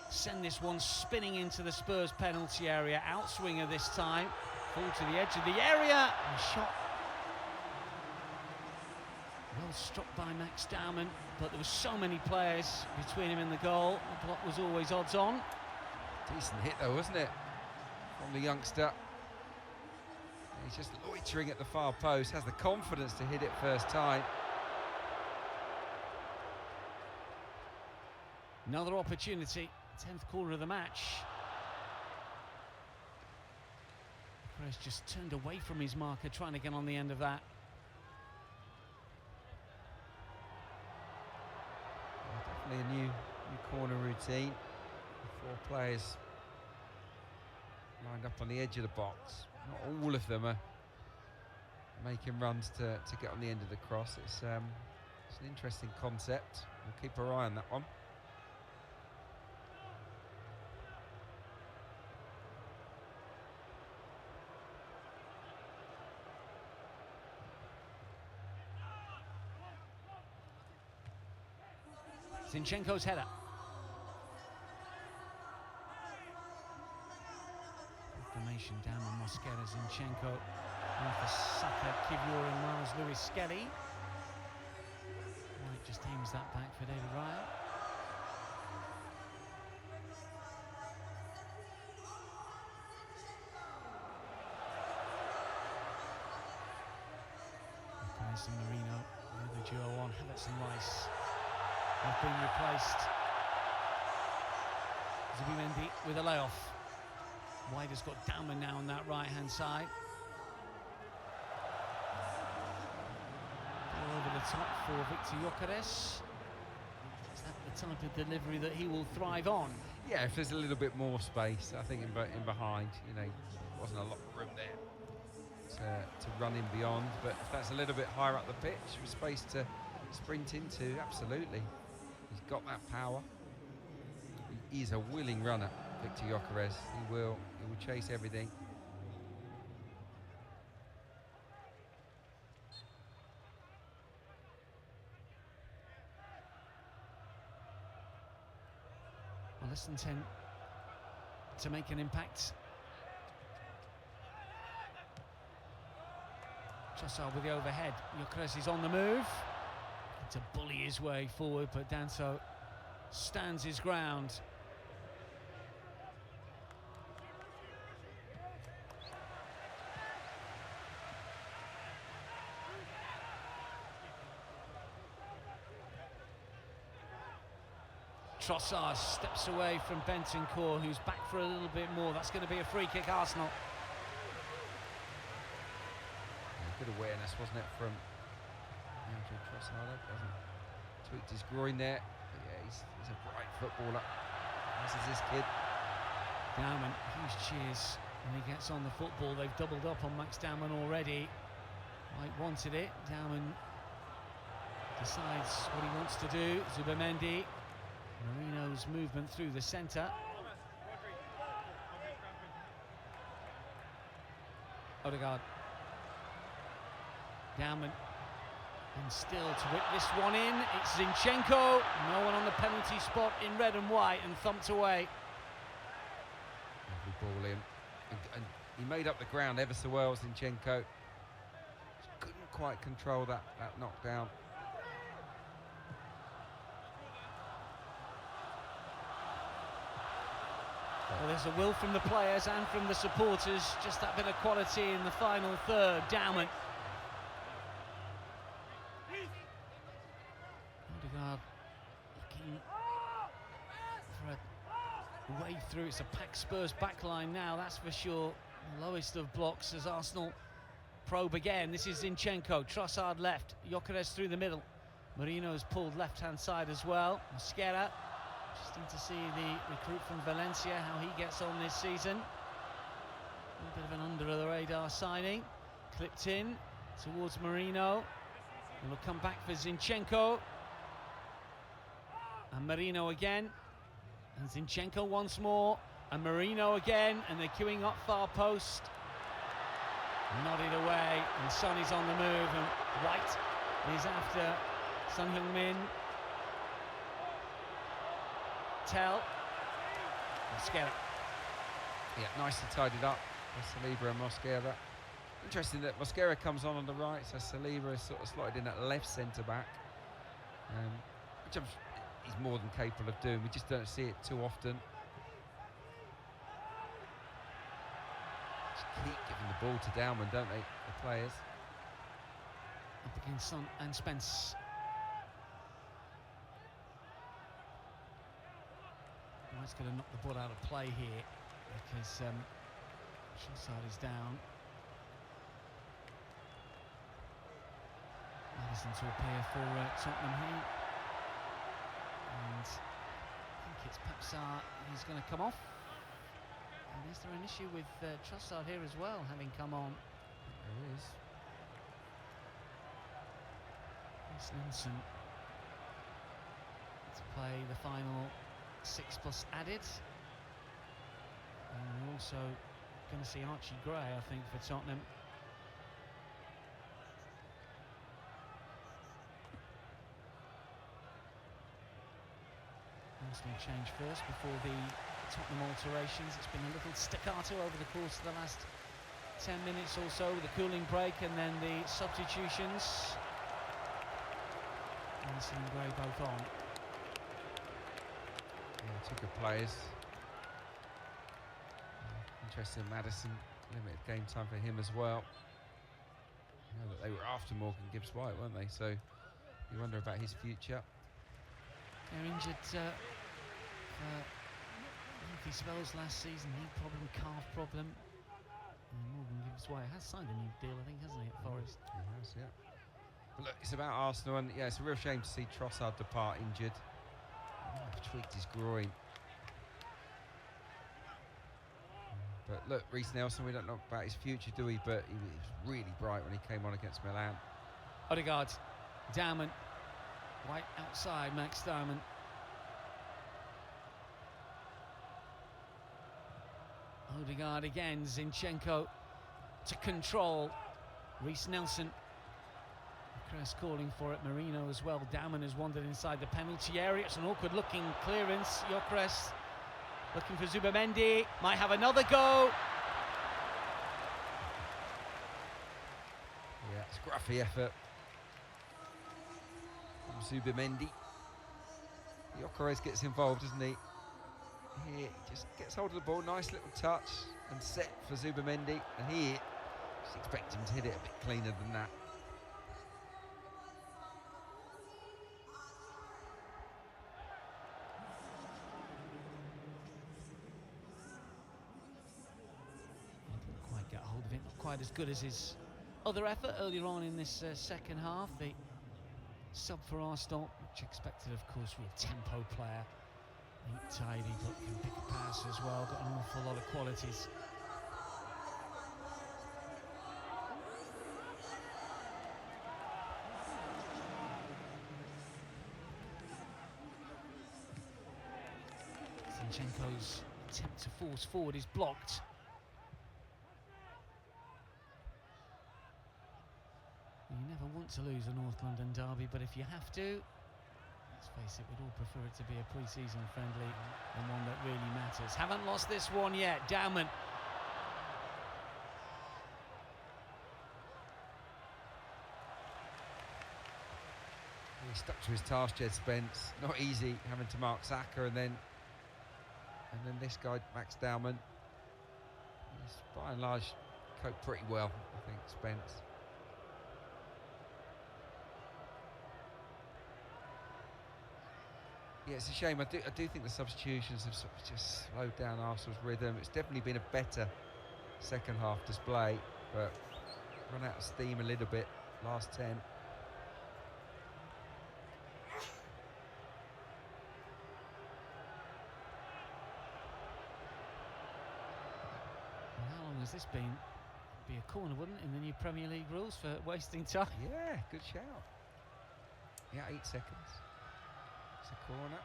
send this one spinning into the Spurs penalty area. Outswinger this time, fall to the edge of the area, and shot well struck by Max Dauman, but there were so many players between him and the goal. The block was always odds on. Decent hit though, wasn't it, from the youngster? He's just loitering at the far post, has the confidence to hit it first time. Another opportunity, 10th corner of the match. Gyökeres just turned away from his marker, trying to get on the end of that. Definitely a new corner routine. 4 players lined up on the edge of the box. Not all of them are making runs to get on the end of the cross. It's an interesting concept. We'll keep our eye on that one. Zinchenko's header. Formation down on Mosquera, Zinchenko, for Saka, Kivior and Miles Lewis Skelly. White just aims that back for David Raya. Gyökeres and Merino, the other duo on. Havertz and Rice have been replaced. Zubimendi with a layoff. White has got Dauman now on that right-hand side. Ball over the top for Victor Gyökeres. Is that the type of delivery that he will thrive on? Yeah, if there's a little bit more space, I think in behind, you know, wasn't a lot of room there to run in beyond. But if that's a little bit higher up the pitch, with space to sprint into, absolutely. He's got that power. He is a willing runner, Victor Gyökeres. He will chase everything. Well, less than 10 to make an impact. Trossard with the overhead. Gyökeres is on the move. To bully his way forward, but Danso stands his ground. Trossard steps away from Bentancur, who's back for a little bit more. That's going to be a free kick, Arsenal. Good awareness, wasn't it, from Andrew Trossard? Hasn't tweaked his groin there. But yeah, he's a bright footballer. This is this kid. Dauman, huge cheers when he gets on the football. They've doubled up on Max Dauman already. White wanted it. Dauman decides what he wants to do. Zubimendi. Merino's movement through the centre. Odegaard. Dauman. And still to whip this one in. It's Zinchenko. No one on the penalty spot in red and white, and thumped away. Lovely ball in. And he made up the ground ever so well, Zinchenko. Just couldn't quite control that knockdown. Well, there's a will from the players and from the supporters. Just that bit of quality in the final third. Dauman. Odegaard looking for a way through. It's a packed Spurs backline now, that's for sure. The lowest of blocks as Arsenal probe again. This is Zinchenko, Trossard left, Gyökeres through the middle. Merino's pulled left-hand side as well. Mosquera, interesting to see the recruit from Valencia, how he gets on this season. A little bit of an under-the-radar signing. Clipped in towards Merino. And will come back for Zinchenko. And Merino again. And Zinchenko once more. And Merino again. And they're queuing up far post. Nodded away. And Son is on the move. And White is after Son Heung-min. Tell. Mosquera. Yeah, nicely tidied up by Saliba and Mosquera. Interesting that Mosquera comes on the right, so Saliba is sort of slotted in at left centre-back, which he's more than capable of doing. We just don't see it too often. Just keep giving the ball to Dalman, don't they, the players? Up against Son and Spence. White's going to knock the ball out of play here because Trossard is down. Maddison to appear for Tottenham here. And I think it's Papsar who's going to come off. And is there an issue with Trossard here as well, having come on? There is. It's Nelson to play the final 6+ added. And we're also going to see Archie Gray, I think, for Tottenham. Arsenal change first before the Tottenham alterations. It's been a little staccato over the course of the last 10 minutes or so, with the cooling break and then the substitutions. Nelson and Gray both on. Yeah, two good players. Interesting, Maddison, limited game time for him as well. You know that they were after Morgan Gibbs-White, weren't they? So you wonder about his future. They're injured for lengthy spells last season, knee problem, calf problem. And Morgan Gibbs-White has signed a new deal, I think, hasn't he, at Forest? He has, yeah. But look, it's about Arsenal, and yeah, it's a real shame to see Trossard depart injured. He tweaked his groin. But look, Reece Nelson, we don't know about his future, do we? But he was really bright when he came on against Milan. Odegaard, Dalman, White outside, Max Dalman. Odegaard again, Zinchenko to control. Reece Nelson. Chris calling for it, Merino as well. Dalman has wandered inside the penalty area. It's an awkward looking clearance. Gyökeres looking for Zubamendi. Might have another go. Yeah, scruffy effort from Zubamendi. Gyökeres gets involved, doesn't he? Here, he just gets hold of the ball, nice little touch and set for Zubamendi. And here, just expect him to hit it a bit cleaner than that. Didn't quite get hold of it, not quite as good as his other effort earlier on in this second half. The sub for Arsenal, which expected, of course, real tempo player. Neat, tidy, but can pick a pass as well. Got an awful lot of qualities. Zinchenko's attempt to force forward is blocked. You never want to lose a North London derby, but if you have to, let's face it, we'd all prefer it to be a pre-season friendly and one that really matters. Haven't lost this one yet. Dalman. He stuck to his task, Jed Spence. Not easy having to mark Saka, and then this guy, Max Dalman. He's by and large coped pretty well, I think, Spence. Yeah, it's a shame. I do think the substitutions have sort of just slowed down Arsenal's rhythm. It's definitely been a better second half display, but run out of steam a little bit last 10. How long has this been? Be a corner, wouldn't it, in the new Premier League rules for wasting time? Yeah, good shout. Yeah, 8 seconds. It's a corner.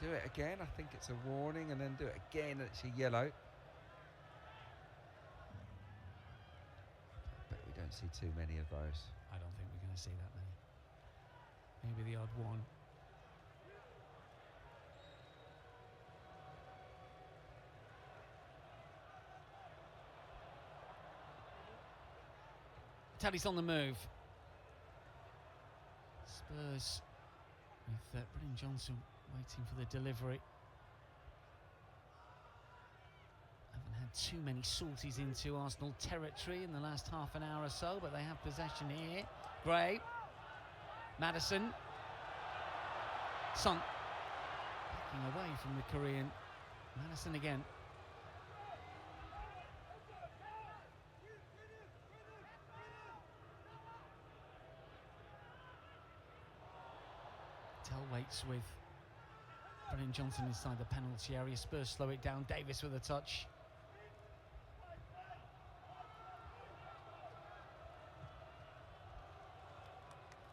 Do it again, I think it's a warning, and then do it again, and it's a yellow. But we don't see too many of those. I don't think we're going to see that many. Maybe the odd one. Taddy's on the move. Spurs with Brennan Johnson waiting for the delivery. Haven't had too many sorties into Arsenal territory in the last half an hour or so, but they have possession here. Gray, Maddison, Son, backing away from the Korean. Maddison again. Tell waits with Brennan Johnson inside the penalty area. Spurs slow it down. Davis with a touch.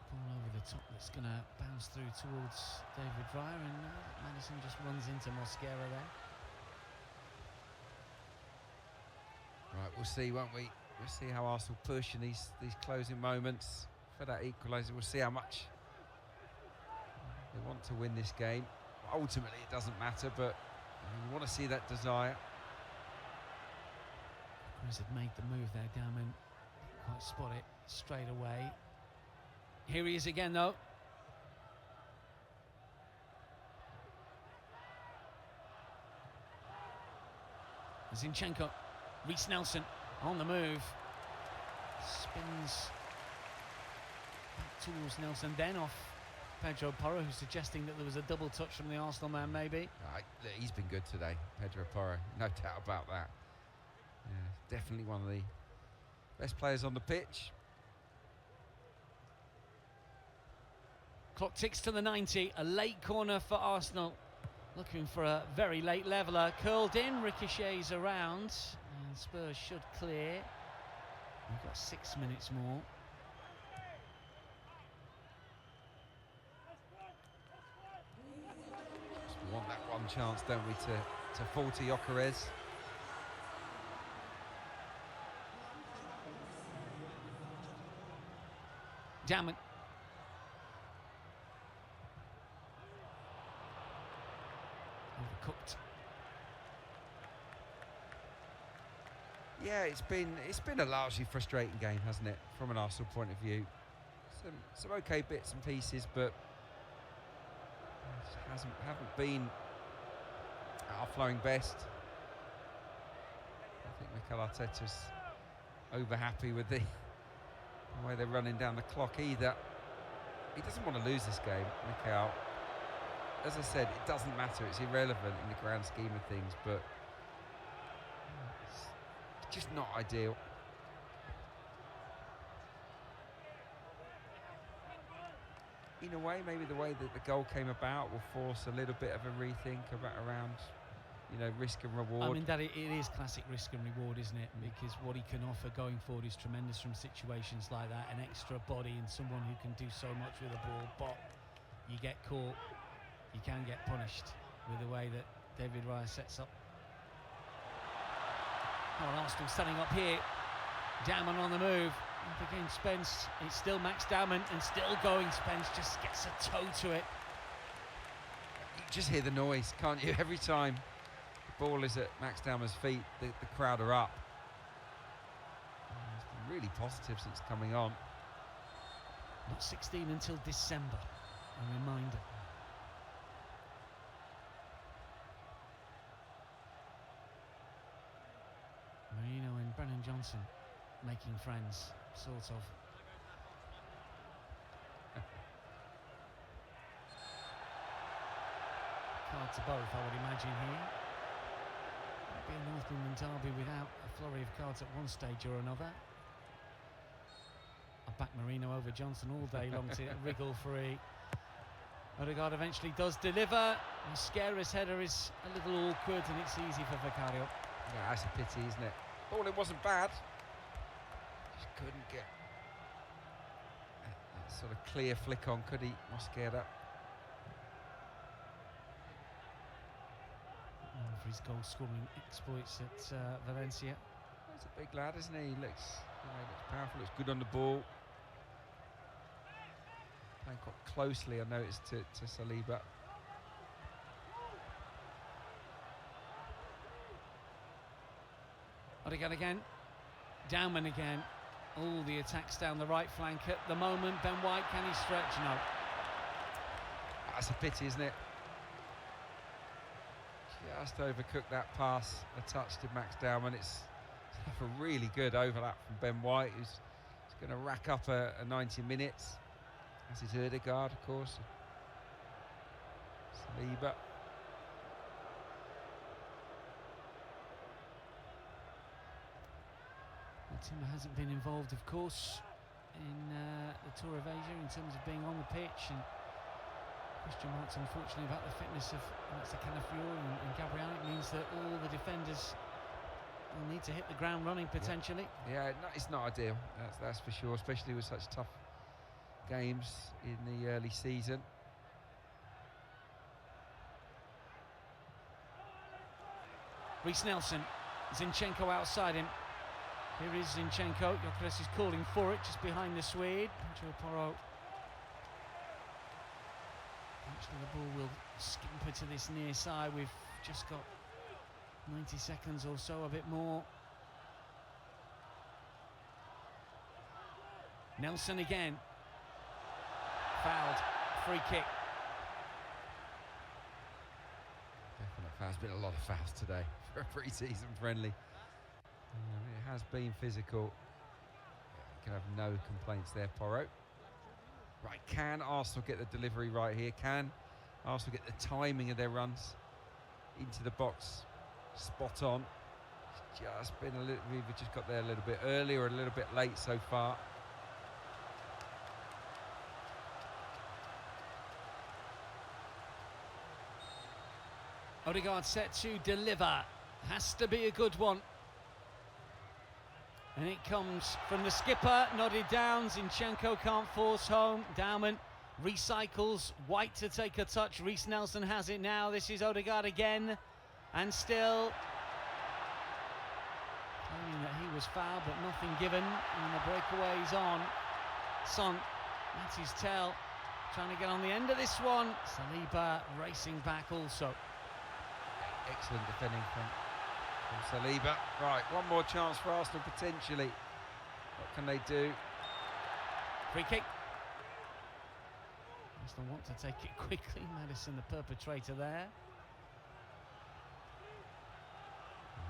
Ball over the top that's going to bounce through towards David Raya, and Maddison just runs into Mosquera there. Right, we'll see, won't we? We'll see how Arsenal push in these closing moments for that equaliser. We'll see how much they want to win this game. Ultimately, it doesn't matter, but we want to see that desire. Chris had made the move there, Daman. Quite spot it straight away. Here he is again, though. Zinchenko, Reece Nelson on the move. Spins back towards Nelson, then off Pedro Porro, who's suggesting that there was a double touch from the Arsenal man, maybe. He's been good today, Pedro Porro, no doubt about that. Yeah, definitely one of the best players on the pitch. Clock ticks to the 90, a late corner for Arsenal. Looking for a very late leveller, curled in, ricochets around, and Spurs should clear. We've got 6 minutes more. We want that one chance, don't we, to fall to Gyökeres. Daman. Overcooked. Yeah, it's been a largely frustrating game, hasn't it, from an Arsenal point of view. Some okay bits and pieces, but haven't been our flowing best. I think Mikel Arteta's over happy with the way they're running down the clock either. He doesn't want to lose this game, Mikel. As I said, it doesn't matter, it's irrelevant in the grand scheme of things, but it's just not ideal. In a way, maybe the way that the goal came about will force a little bit of a rethink around, risk and reward. I mean, that it is classic risk and reward, isn't it? Because what he can offer going forward is tremendous from situations like that. An extra body and someone who can do so much with the ball, but you get caught, you can get punished with the way that David Raya sets up. Oh, Arsenal setting up here. Daman on the move. Up against Spence. It's still Max Daman and still going. Spence just gets a toe to it. You just hear the noise, can't you? Every time the ball is at Max Daman's feet, the crowd are up. It's been really positive since coming on. Not 16 until December. A reminder. Marino and Brennan Johnson making friends, sort of. Card to both, I would imagine here. Might be a North London derby without a flurry of cards. Odegaard's at one stage or another. I'll back Marino over Johnson all day long to wriggle free. Odegaard eventually does deliver. Mosquera's header is a little awkward and it's easy for Vicario. Yeah, that's a pity, isn't it? Ball, it wasn't bad. Just couldn't get that sort of clear flick on, could he, Mosquera? Known for his goal-scoring exploits at Valencia. He's a big lad, isn't he? He looks, looks powerful, looks good on the ball. Playing quite closely, I noticed, to Saliba. Odegaard again. Downman again. All the attacks down the right flank at the moment. Ben White, can he stretch? No. That's a pity, isn't it? Just overcooked that pass a touch to Max Dowman. It's a really good overlap from Ben White, who's going to rack up a 90 minutes. As is Odegaard, of course. Saliba. Timber hasn't been involved, of course, in the Tour of Asia in terms of being on the pitch, and question marks, unfortunately, about the fitness of Alexander Calafiori and Gabriel. It means that all the defenders will need to hit the ground running potentially. Yeah, no, it's not ideal. That's for sure, especially with such tough games in the early season. Reiss Nelson, Zinchenko outside him. Here is Zinchenko. Gyökeres is calling for it just behind the Swede. Joe Porro. Actually, the ball will scamper to this near side. We've just got 90 seconds or so, a bit more. Nelson again. Fouled. Free kick. Definite fouls. Been a lot of fouls today for a pre-season friendly. It has been physical. You can have no complaints there, Porro. Right, can Arsenal get the delivery right here? Can Arsenal get the timing of their runs into the box spot on? It's just been a little, we've just got there a little bit early or a little bit late so far. Odegaard set to deliver. Has to be a good one. And it comes from the skipper, nodded down. Zinchenko can't force home. Dowman recycles. White to take a touch. Reiss Nelson has it now. This is Odegaard again. And still claiming that he was fouled, but nothing given. And the breakaway's on. Son, that's his tail. Trying to get on the end of this one. Saliba racing back also. Excellent defending from Saliba. Right, one more chance for Arsenal potentially. What can they do? Free kick. Arsenal want to take it quickly. Maddison the perpetrator there.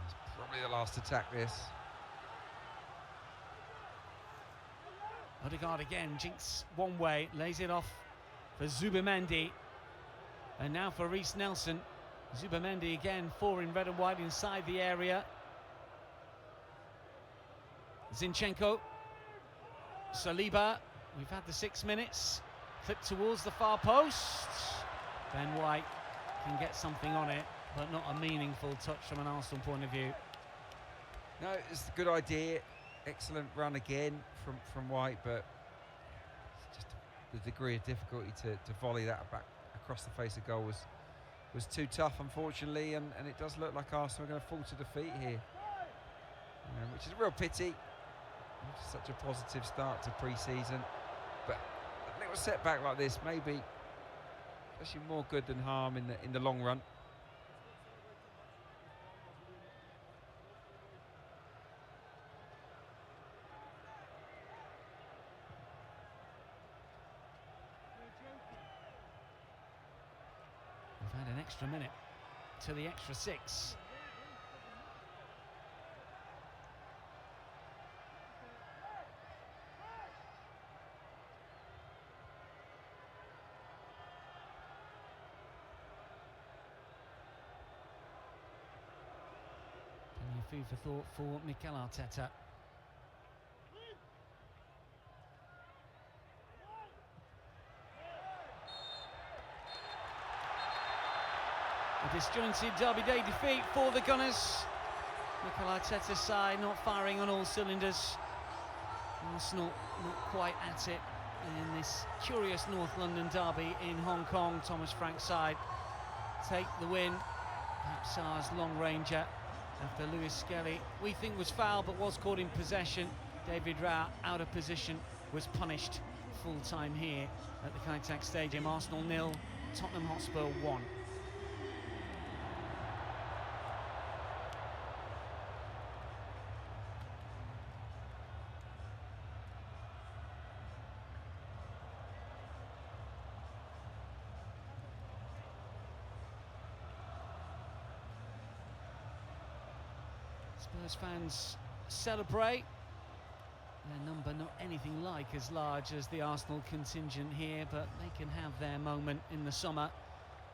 It's probably the last attack, this. Odegaard again, jinks one way, lays it off for Zubimendi. And now for Reiss Nelson. Zubimendi again, 4 in red and white inside the area. Zinchenko. Saliba. We've had the 6 minutes. Clip towards the far post. Ben White can get something on it, but not a meaningful touch from an Arsenal point of view. No, it's a good idea. Excellent run again from White, but just the degree of difficulty to volley that back across the face of goal was too tough, unfortunately, and it does look like Arsenal are going to fall to defeat here, which is a real pity. It's such a positive start to pre-season, but a little setback like this maybe actually more good than harm in the long run. We've had an extra minute to the extra 6. food for thought for Mikel Arteta. A disjointed Derby Day defeat for the Gunners. Mikel Arteta's side not firing on all cylinders. Arsenal not quite at it in this curious North London derby in Hong Kong. Thomas Frank's side take the win. Perhaps Sarr's long ranger after Lewis Skelly, we think was foul but was caught in possession. David Rao out of position, was punished full time here at the Kai Tak Stadium. Arsenal 0, Tottenham Hotspur 1. Spurs fans celebrate. Their number not anything like as large as the Arsenal contingent here, but they can have their moment in the summer.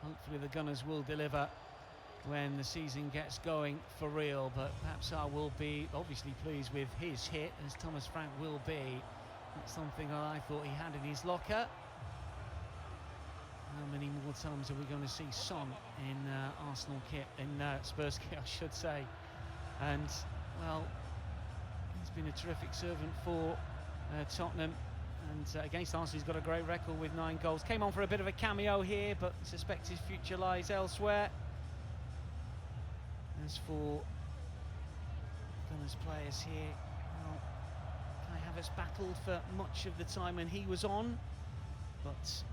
Hopefully the Gunners will deliver when the season gets going for real, but perhaps I will be obviously pleased with his hit, as Thomas Frank will be. That's something that I thought he had in his locker. How many more times are we going to see Son in Arsenal kit, in Spurs kit I should say? And well, he's been a terrific servant for Tottenham, and against Arsenal he's got a great record with 9 goals. Came on for a bit of a cameo here, but suspect his future lies elsewhere. As for Gunners players here, well, Kai Havertz battled for much of the time when he was on, but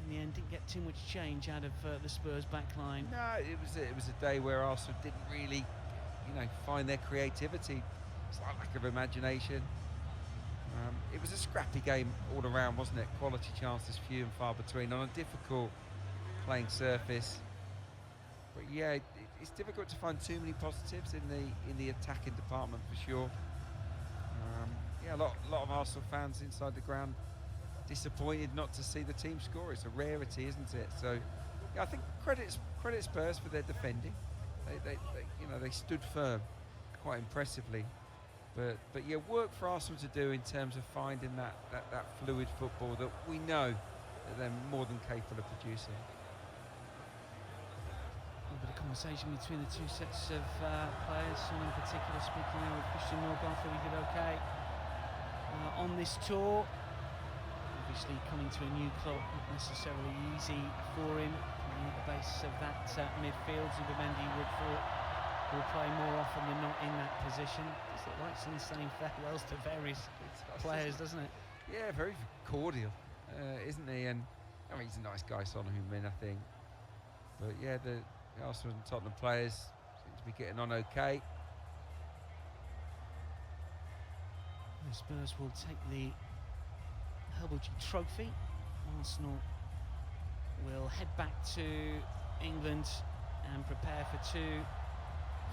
in the end didn't get too much change out of the Spurs backline. No, it was a day where Arsenal didn't really, find their creativity. It's like lack of imagination. It was a scrappy game all around, wasn't it? Quality chances few and far between on a difficult playing surface. But yeah, it's difficult to find too many positives in the attacking department for sure. Yeah, a lot of Arsenal fans inside the ground disappointed not to see the team score. It's a rarity, isn't it? So yeah, I think credit Spurs for their defending. They stood firm quite impressively. But yeah, work for Arsenal to do in terms of finding that fluid football that we know that they're more than capable of producing. A bit of conversation between the two sets of players, Son in particular speaking there with Christian Norgard, that he did okay on this tour. Obviously coming to a new club, not necessarily easy for him. Playing at the base of that midfield, Zubimendi will play more often than not in that position. It's like Son saying farewells to various players, doesn't it? Yeah, very cordial, isn't he? And I mean, he's a nice guy, Son Heung-min, I think. But yeah, the Arsenal and Tottenham players seem to be getting on okay. The Spurs will take the Herbal G Trophy. Arsenal will head back to England and prepare for 2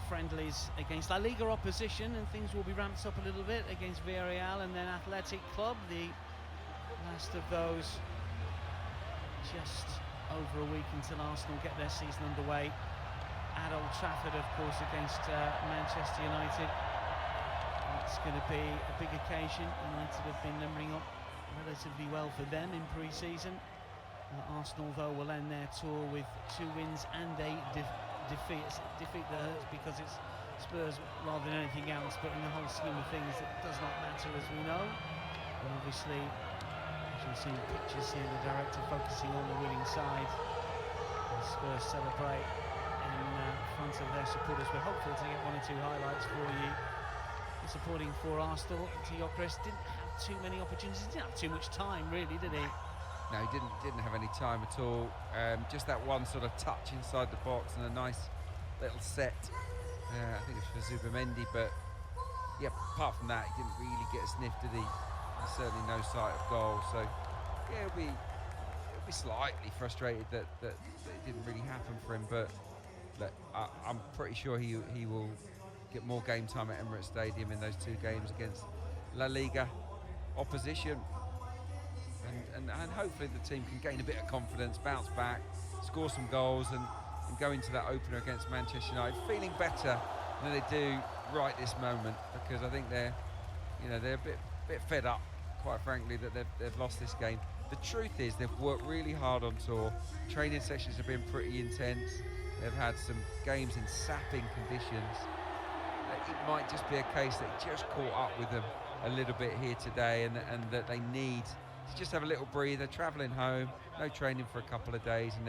friendlies against La Liga opposition, and things will be ramped up a little bit against Villarreal and then Athletic Club, the last of those just over a week until Arsenal get their season underway at Old Trafford, of course, against Manchester United. It's going to be a big occasion. United have been numbering up relatively well for them in pre-season. Arsenal, though, will end their tour with 2 wins and a defeat that hurts because it's Spurs rather than anything else, but in the whole scheme of things it does not matter, as we know. And obviously, as you'll see in pictures here, the director focusing on the winning side. The Spurs celebrate in front of their supporters. We're hopeful to get 1 or 2 highlights for you. Supporting for Arsenal, Gyökeres didn't have too many opportunities, didn't have too much time really, did he? No, he didn't have any time at all. Just that one sort of touch inside the box and a nice little set. I think it's for Zubimendi, but yeah, apart from that, he didn't really get a sniff, did he? There's certainly no sight of goal. So yeah, he'll be slightly frustrated that it didn't really happen for him. But look, I'm pretty sure he will get more game time at Emirates Stadium in those 2 games against La Liga opposition. And hopefully the team can gain a bit of confidence, bounce back, score some goals and go into that opener against Manchester United feeling better than they do right this moment, because I think they're a bit fed up, quite frankly, that they've lost this game. The truth is they've worked really hard on tour. Training sessions have been pretty intense. They've had some games in sapping conditions. It might just be a case that it just caught up with them a little bit here today, and that they need to just have a little breather, travelling home, no training for a couple of days, and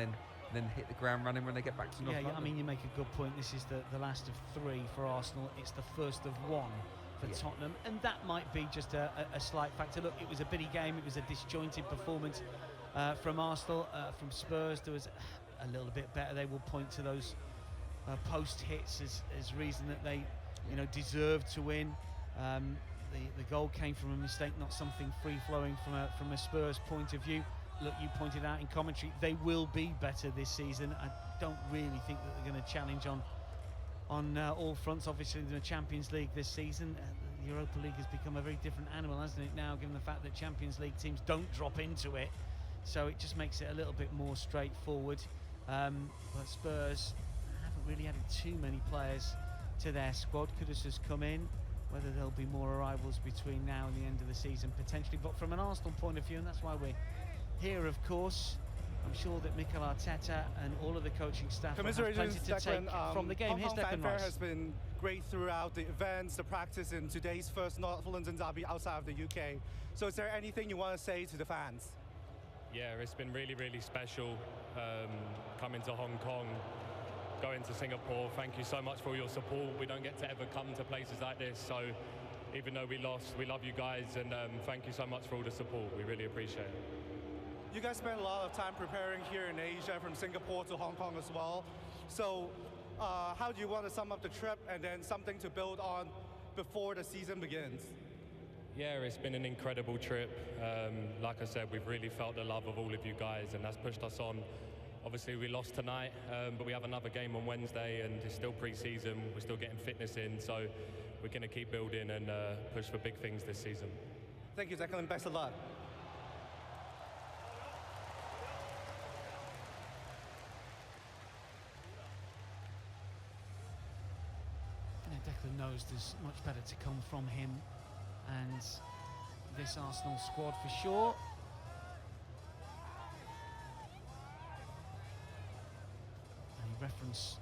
then hit the ground running when they get back to North London. I mean, you make a good point. This is the last of 3 for Arsenal. It's the first of 1 for Tottenham, and that might be just a slight factor. Look, it was a bitty game. It was a disjointed performance from Arsenal. From Spurs, there was a little bit better. They will point to those post hits as reason that they deserved to win. The goal came from a mistake, not something free-flowing from a Spurs point of view. Look, you pointed out in commentary, they will be better this season. I don't really think that they're going to challenge on all fronts. Obviously, in the Champions League this season, the Europa League has become a very different animal, hasn't it, now, given the fact that Champions League teams don't drop into it. So it just makes it a little bit more straightforward. But Spurs haven't really added too many players to their squad. Kudus has come in. Whether there'll be more arrivals between now and the end of the season, potentially. But from an Arsenal point of view, and that's why we're here, of course, I'm sure that Mikel Arteta and all of the coaching staff will have plenty to take from the game. Here's Declan Rice. Has been great throughout the events, the practice, in today's first North London derby outside of the UK. So is there anything you want to say to the fans? Yeah, it's been really, really special coming to Hong Kong, going to Singapore. Thank you so much for your support. We don't get to ever come to places like this, so even though we lost, we love you guys, and thank you so much for all the support. We really appreciate it. You guys spent a lot of time preparing here in Asia, from Singapore to Hong Kong as well. So how do you want to sum up the trip, and then something to build on before the season begins? Yeah, it's been an incredible trip. Like I said, we've really felt the love of all of you guys, and that's pushed us on. Obviously, we lost tonight, but we have another game on Wednesday, and it's still pre-season. We're still getting fitness in, so we're going to keep building and push for big things this season. Thank you, Declan. Best of luck. Declan knows there's much better to come from him and this Arsenal squad for sure. Reference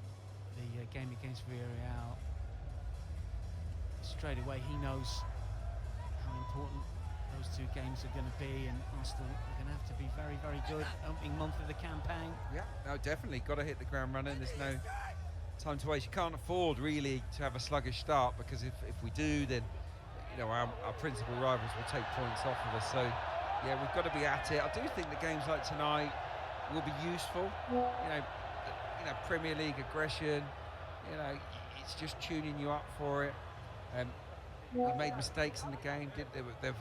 the game against Villarreal. Straight away he knows how important those 2 games are going to be, and Arsenal are going to have to be very, very good opening month of the campaign. Yeah, no, definitely got to hit the ground running. There's no time to waste. You can't afford really to have a sluggish start, because if we do, then our principal rivals will take points off of us. So yeah, we've got to be at it. I do think the games like tonight will be useful. Premier League aggression, it's just tuning you up for it. We made mistakes in the game. They've